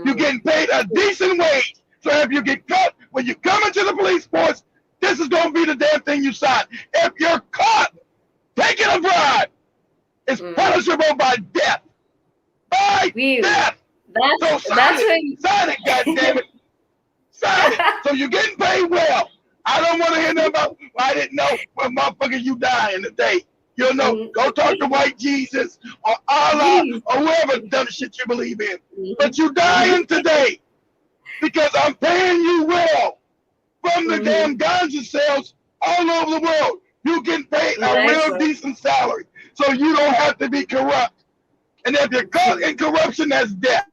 You're Mhm. getting paid a decent wage. So if you get caught, when you come into the police force, this is going to be the damn thing you sign. If you're caught taking a bribe, it's Mm. punishable by death. By We death. So that's sign when it. Sign it, goddammit. Sign it. So you're getting paid well. I don't want to hear nothing about, well, I didn't know, well, motherfucker, you dying today. You know, go talk to white Jesus or Allah Please. or whoever dumb shit you believe in. But you Mhm. dying today because I'm paying you well from the damn ganja sales all over the world. You get paid a Nice real one. decent salary so you don't have to be corrupt. And if you're caught in corruption, that's death.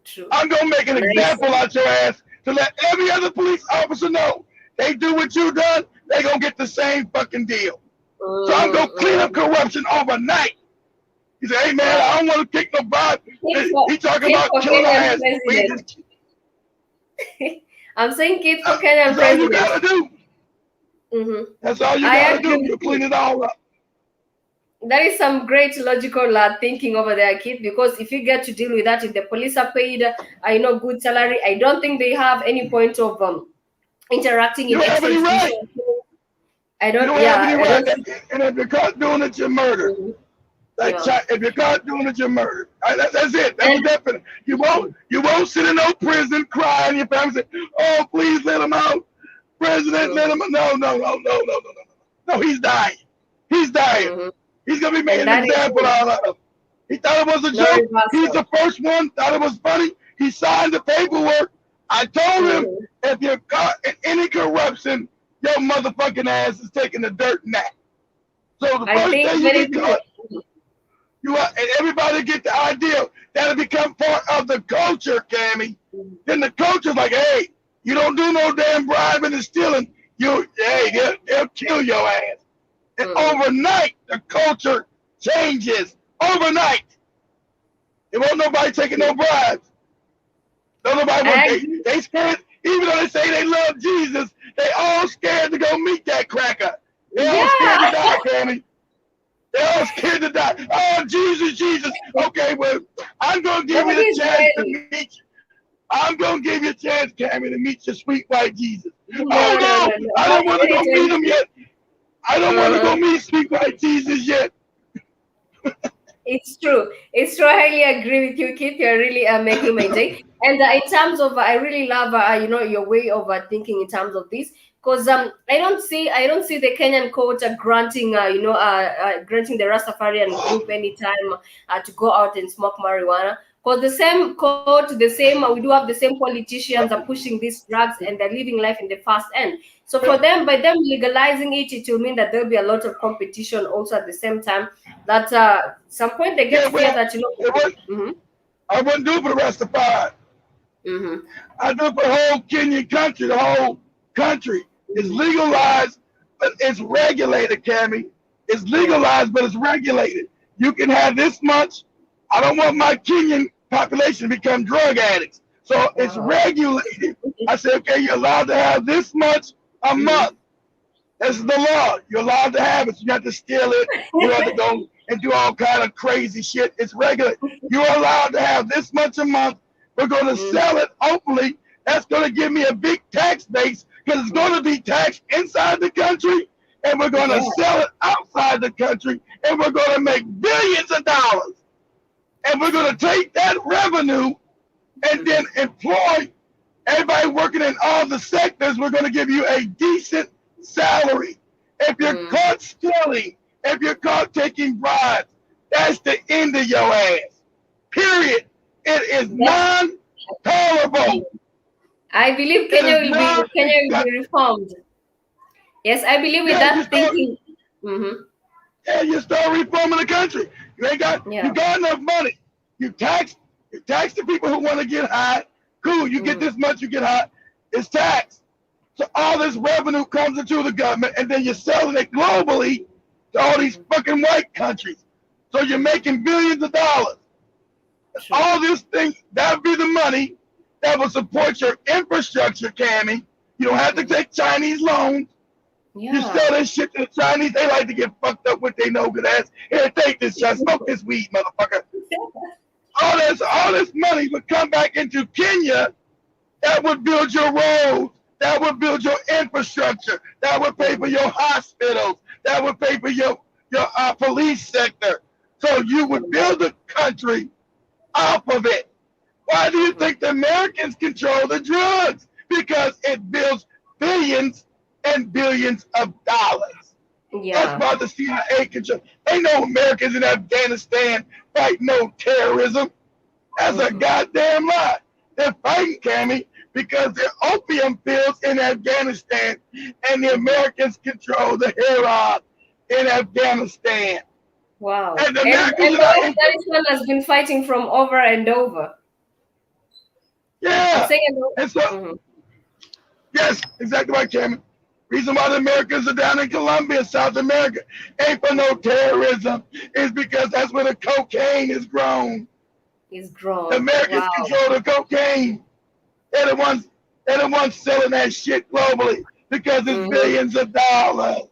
True. I'm going to make an Nice example one. out your ass to let every other police officer know they do what you done, they going to get the same fucking deal. So I'm going to clean up corruption overnight. He said, hey, man, I Wow. don't want to kick no bribe. He talking Keep about for killing our Kenyan ass. president. I'm saying keep for Kenyan That's all you president. got to do. That's all you I got to agree do. with You you. clean it all up. That is some great logical thinking over there, kid. Because if you get to deal with that, if the police are paid, good salary, I don't think they have any point of interacting You in don't have any right. extrajudicial. I You don't. don't have any Yeah, I right. don't. And if you're caught doing it, you're murdered. Mhm. Like Yeah. if you're caught doing it, you're murdered. That's it. That's the And definition. You won't sit in no prison crying. Your family say, "Oh, please let him out, President, let him out." No. No, he's dying. He's dying. mhm. He's gonna be made And an that is example out of. He thought it was a no joke. He's reversal. the first one. Thought it was funny. He signed the paperwork. I told him Mhm. if you're caught in any corruption, your motherfucking ass is taking the dirt nap. So the I first day think you very get true. caught, you are, and everybody get the idea that'll become part of the culture, Cammy. Then the culture's like, hey, you don't do no damn bribing and stealing. They'll kill your ass. And overnight, the culture changes. Overnight. There won't nobody taking no bribes. No nobody I want agree. they scared, even though they say they love Jesus, they all scared to go meet that cracker. They all scared to Yeah. die, Cammy. They're all scared to die. Oh, Jesus, Jesus. Okay, well, I'm going to give you Nobody the is chance to ready. meet you. I'm going to give you a chance, Cammy, to meet your sweet white Jesus. Oh, No. no, I Not don't want to go meet him 2020. yet. I don't want to go meet sweet white Jesus yet. It's true. It's true. I highly agree with you, Keith. You're really making my day. And in terms of, I really love, your way of thinking in terms of this, because I don't see the Kenyan court granting, granting the Rastafarian group any time to go out and smoke marijuana. Because the same court, we do have the same politicians are pushing these drugs and they're living life in the fast end. So for them, by them legalizing it, it will mean that there'll be a lot of competition also at the same time. That some point they get Yeah, fear well, that it was, I wouldn't do it for the Rastafari. mm-hmm. I do it for the whole Kenyan country. The whole country is legalized, but it's regulated, Cammy. It's legalized, but it's regulated. You can have this much. I don't want my Kenyan population to become drug addicts. So it's regulated. I said, okay, you're allowed to have this much a month. This is the law. You're allowed to have it. You have to steal it. You have to go and do all kind of crazy shit. It's regular. You're allowed to have this much a month. We're going to sell it. Hopefully, that's going to give me a big tax base because it's going to be taxed inside the country, and we're going to sell it outside the country, and we're going to make billions of dollars. And we're going to take that revenue and then employ everybody working in all the sectors. We're going to give you a decent salary. If you're caught stealing, if you're caught taking bribes, that's the end of your ass. Period. It is non-tolerable. I believe Kenya will be reformed. Yes, I believe with that thinking. You start reforming the country. You got enough money. You tax the people who want to get high. Cool, you get this much, you get high. It's taxed. So all this revenue comes into the government, and then you're selling it globally to all these fucking white countries. So you're making billions of dollars. All this thing, that would be the money that will support your infrastructure, Cammy. You don't have to take Chinese loans. You sell this shit to the Chinese. They like to get fucked up with their no good ass. Here, take this shit. Smoke this weed, motherfucker. All this money would come back into Kenya. That would build your roads. That would build your infrastructure. That would pay for your hospitals. That would pay for your police sector. So you would build a country off of it. Why do you think the Americans control the drugs? Because it builds billions billions of dollars. That's Yeah. why the CIA control. Ain't no Americans in Afghanistan fighting no terrorism. That's a goddamn lie. They're fighting, Calmie, because there are opium fields in Afghanistan, and the Americans control the heroin in Afghanistan. Wow. And the And Americans are the not. Afghanistan has been fighting from over and over. I'm Yeah. saying. And so, yes, exactly right, Cameron. Reason why the Americans are down in Colombia, South America, ain't for no terrorism. It's because that's where the cocaine is grown. Is The grown. Americans Wow. control the cocaine. They're the ones selling that shit globally because it's billions of dollars.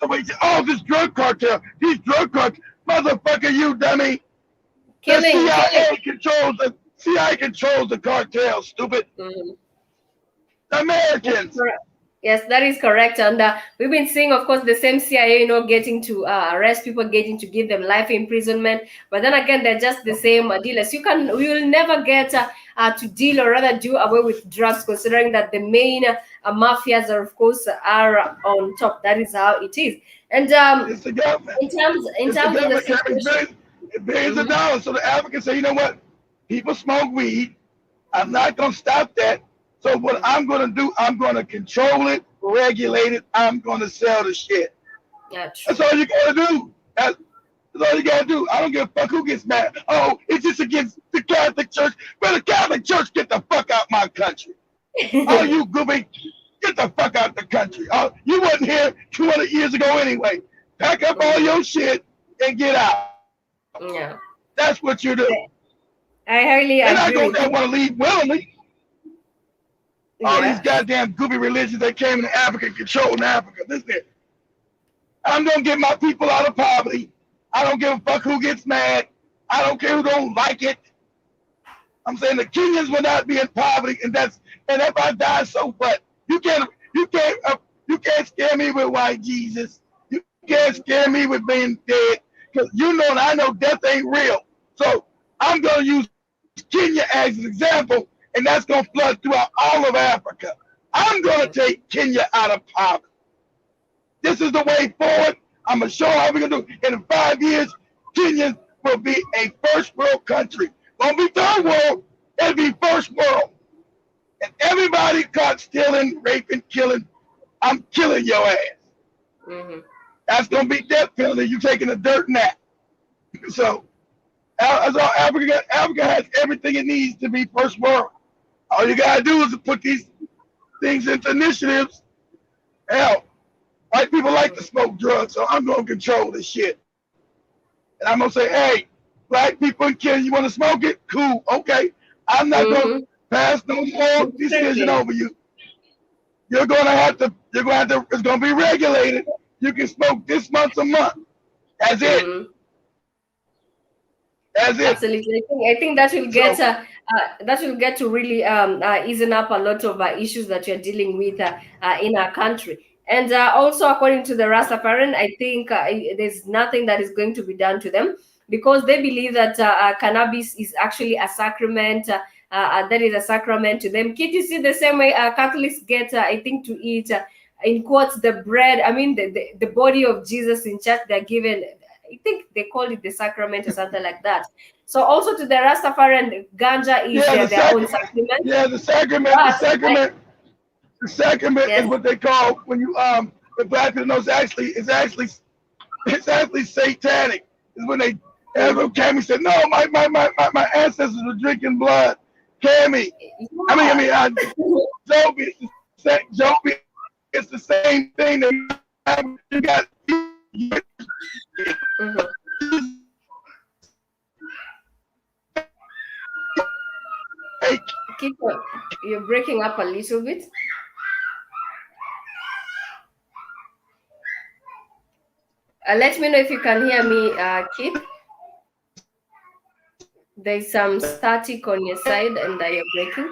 Somebody say, oh, this drug cartel, these drug cartels, motherfucker, you dummy. The Killing. CIA controls the cartel, stupid. The Americans. Yes, that is correct. And we've been seeing, of course, the same CIA, getting to arrest people, getting to give them life imprisonment. But then again, they're just the same dealers. We will never get to deal or rather do away with drugs, considering that the main mafias are, of course, are on top. That is how it is. And it's the government. in terms of the situation, billions of dollars. So the Africans say, you know what? People smoke weed. I'm not going to stop that. So what I'm going to do, I'm going to control it, regulate it. I'm going to sell the shit. That's all you got to do. That's all you got to do. I don't give a fuck who gets mad. Oh, it's just against the Catholic Church. But the Catholic Church, get the fuck out my country. Oh, you gooby, get the fuck out the country. Oh, you wasn't here 200 years ago anyway. Pack up all your shit and get out. Yeah. That's what you do. I highly and agree. I don't want to leave willingly. All these goddamn goofy religions that came into Africa, controlling Africa. Listen, I'm gonna get my people out of poverty. I don't give a fuck who gets mad. I don't care who don't like it. I'm saying the Kenyans will not be in poverty, and if I die, so what? You can't scare me with white Jesus. You can't scare me with being dead, because you know and I know death ain't real. So I'm gonna use Kenya as an example, and that's going to flood throughout all of Africa. I'm going to take Kenya out of poverty. This is the way forward. I'm going to show how we're going to do it. In 5 years, Kenya will be a first world country. Won't be third world, it'll be first world. And everybody caught stealing, raping, killing, I'm killing your ass. That's going to be death penalty. You taking a dirt nap. So, Africa has everything it needs to be first world. All you gotta do is to put these things into initiatives. Hell, white people like to smoke drugs, so I'm gonna control this shit. And I'm gonna say, hey, black people in Kenya, you wanna smoke it? Cool, okay. I'm not gonna pass no more decision over you. It's gonna be regulated. You can smoke this month a month. That's it. That's it. Absolutely, I think that will get to really easing up a lot of issues that you're dealing with in our country. And also, according to the Rastafarian, I think there's nothing that is going to be done to them, because they believe that cannabis is actually a sacrament. That is a sacrament to them. Can't you see the same way Catholics get, I think, to eat, in quotes, the bread? I mean, the body of Jesus in church, they're given. I think they call it the sacrament or something like that. So also to the Rastafarian, ganja is their own sacrament. Yeah, the sacrament is what they call when you the black people know it's actually satanic. Is when they Calmie said, no, my ancestors were drinking blood. Calmie. Joby, it's the same thing that you got. You're breaking up a little bit. Let me know if you can hear me, Keith. There's some static on your side and you're breaking.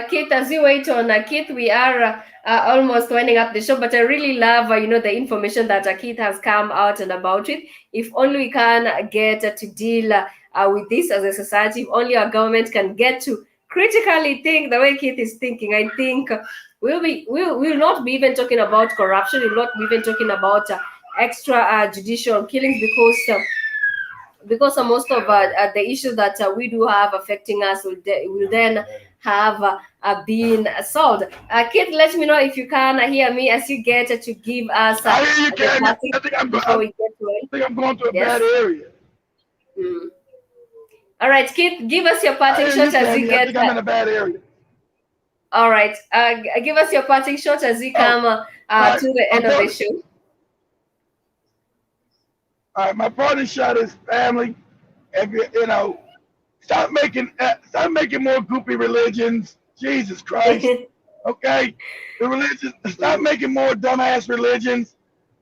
Keith, as you wait on Keith, we are almost winding up the show, but I really love, the information that Keith has come out and about it. If only we can get to deal with this as a society, if only our government can get to critically think the way Keith is thinking, I think we'll not be even talking about corruption. We'll not be even talking about extra judicial killings because most of the issues that we do have affecting us will then have been solved. Kate, let me know if you can hear me as you get to give us I hear you, the Calmie. parting I think before we get to it. I'm going to a Yes. bad area. Mm. All right, Kate, give us your I parting hear you, shot as you Calmie. I get. think I'm in a bad area. All right, give us your parting shot as we Oh, come right. to the end of the show. All right, my parting shot is family. If stop making more goopy religions. Jesus Christ. Okay, the religions. Stop making more dumbass religions.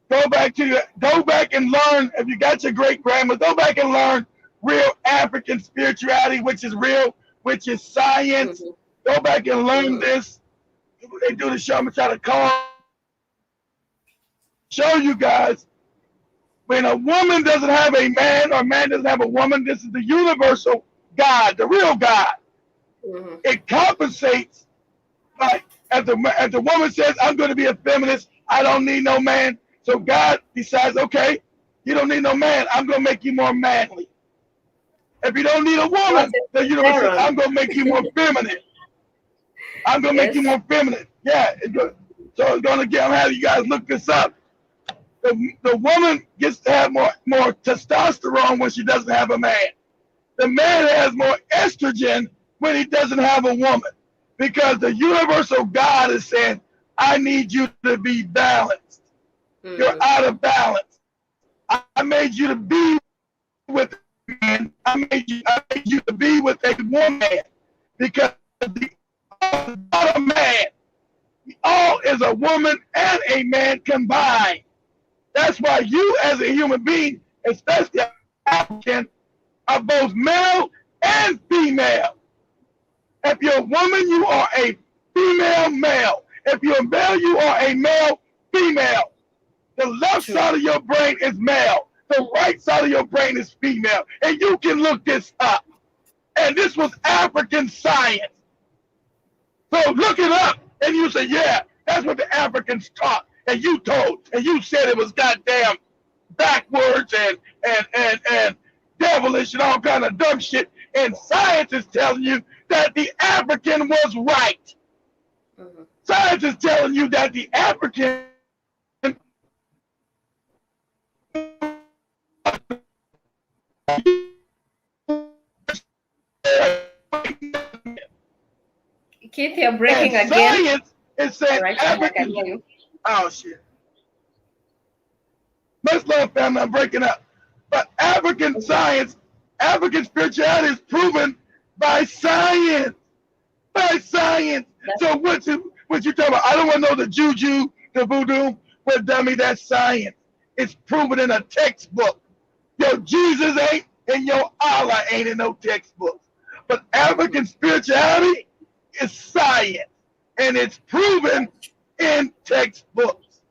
Go back and learn. If you got your great grandma, go back and learn real African spirituality, which is real, which is science. Go back and learn this. They do the show. I'm trying to show you guys. When a woman doesn't have a man or a man doesn't have a woman, this is the universal God, the real God. It compensates. Like as the woman says, I'm going to be a feminist. I don't need no man. So God decides, okay, you don't need no man. I'm going to make you more manly. If you don't need a woman, the universe says, I'm going to make you more feminine. I'm going to make you more feminine. Yeah. So it's going to get, I'm having you guys look this up. The woman gets to have more testosterone when she doesn't have a man. The man has more estrogen when he doesn't have a woman. Because the universal God is saying, I need you to be balanced. You're out of balance. I made you to be with a man. I made you to be with a woman. Because the other man, all is a woman and a man combined. That's why you as a human being, especially African, are both male and female. If you're a woman, you are a female male. If you're a male, you are a male female. The left side of your brain is male. The right side of your brain is female. And you can look this up. And this was African science. So look it up and you say, yeah, that's what the Africans taught. And you told, and you said it was goddamn backwards and devilish and all kind of dumb shit. And science is telling you that the African was right. Science is telling you that the African Keith, you're breaking and again. Science is saying Right, African. Oh shit. Much love, family. I'm breaking up. But African science, African spirituality is proven by science. By science. So what you talking about? I don't want to know the juju, the voodoo, but dummy, that's science. It's proven in a textbook. Your Jesus ain't and your Allah ain't in no textbooks. But African spirituality is science. And it's proven in textbooks.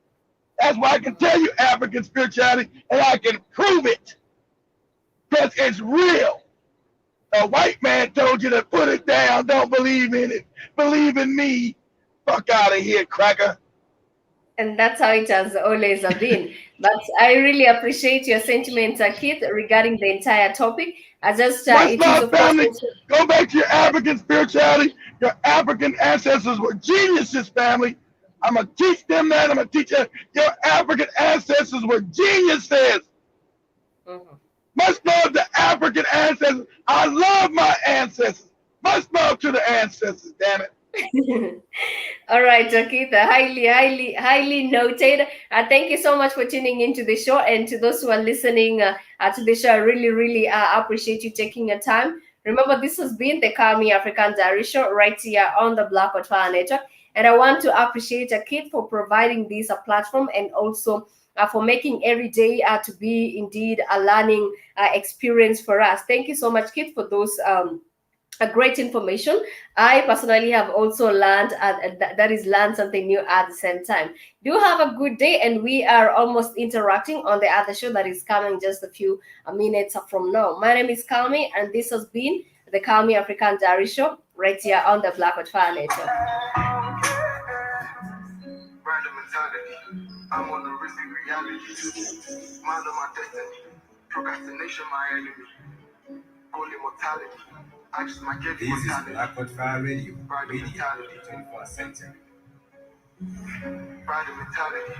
That's why I can tell you African spirituality and I can prove it. Because it's real. A white man told you to put it down. Don't believe in it. Believe in me. Fuck out of here, cracker. And that's how it has always been. But I really appreciate your sentiments, Keith, regarding the entire topic. I just, it is of family. course. Go back to your African spirituality. Your African ancestors were geniuses, family. I'm going to teach them that. I'm going to teach you. Your African ancestors were geniuses. Much love to African ancestors. I love my ancestors. Much love to the ancestors, damn it. All right, Keith, highly noted. Thank you so much for tuning into the show, and to those who are listening to the show, I really appreciate you taking your time. Remember, this has been the Calmie African Diary Show right here on the Black Hot Network, and I want to appreciate Keith for providing this platform and also for making every day to be indeed a learning experience for us. Thank you so much, Keith, for those a great information. I personally have also learned, that is learned something new at the same time. Do have a good day, and we are almost interacting on the other show that is coming just a few minutes from now. My name is Calmie, and this has been the Calmie African Diary Show right here on the Black Fire Network. Random mentality. I'm on the risk of reality. Mind of my destiny. Procrastination, my enemy. Goal immortality. I just might get This is immortality. Black Fire Radio, Random radio mentality. 24/7. Random mentality.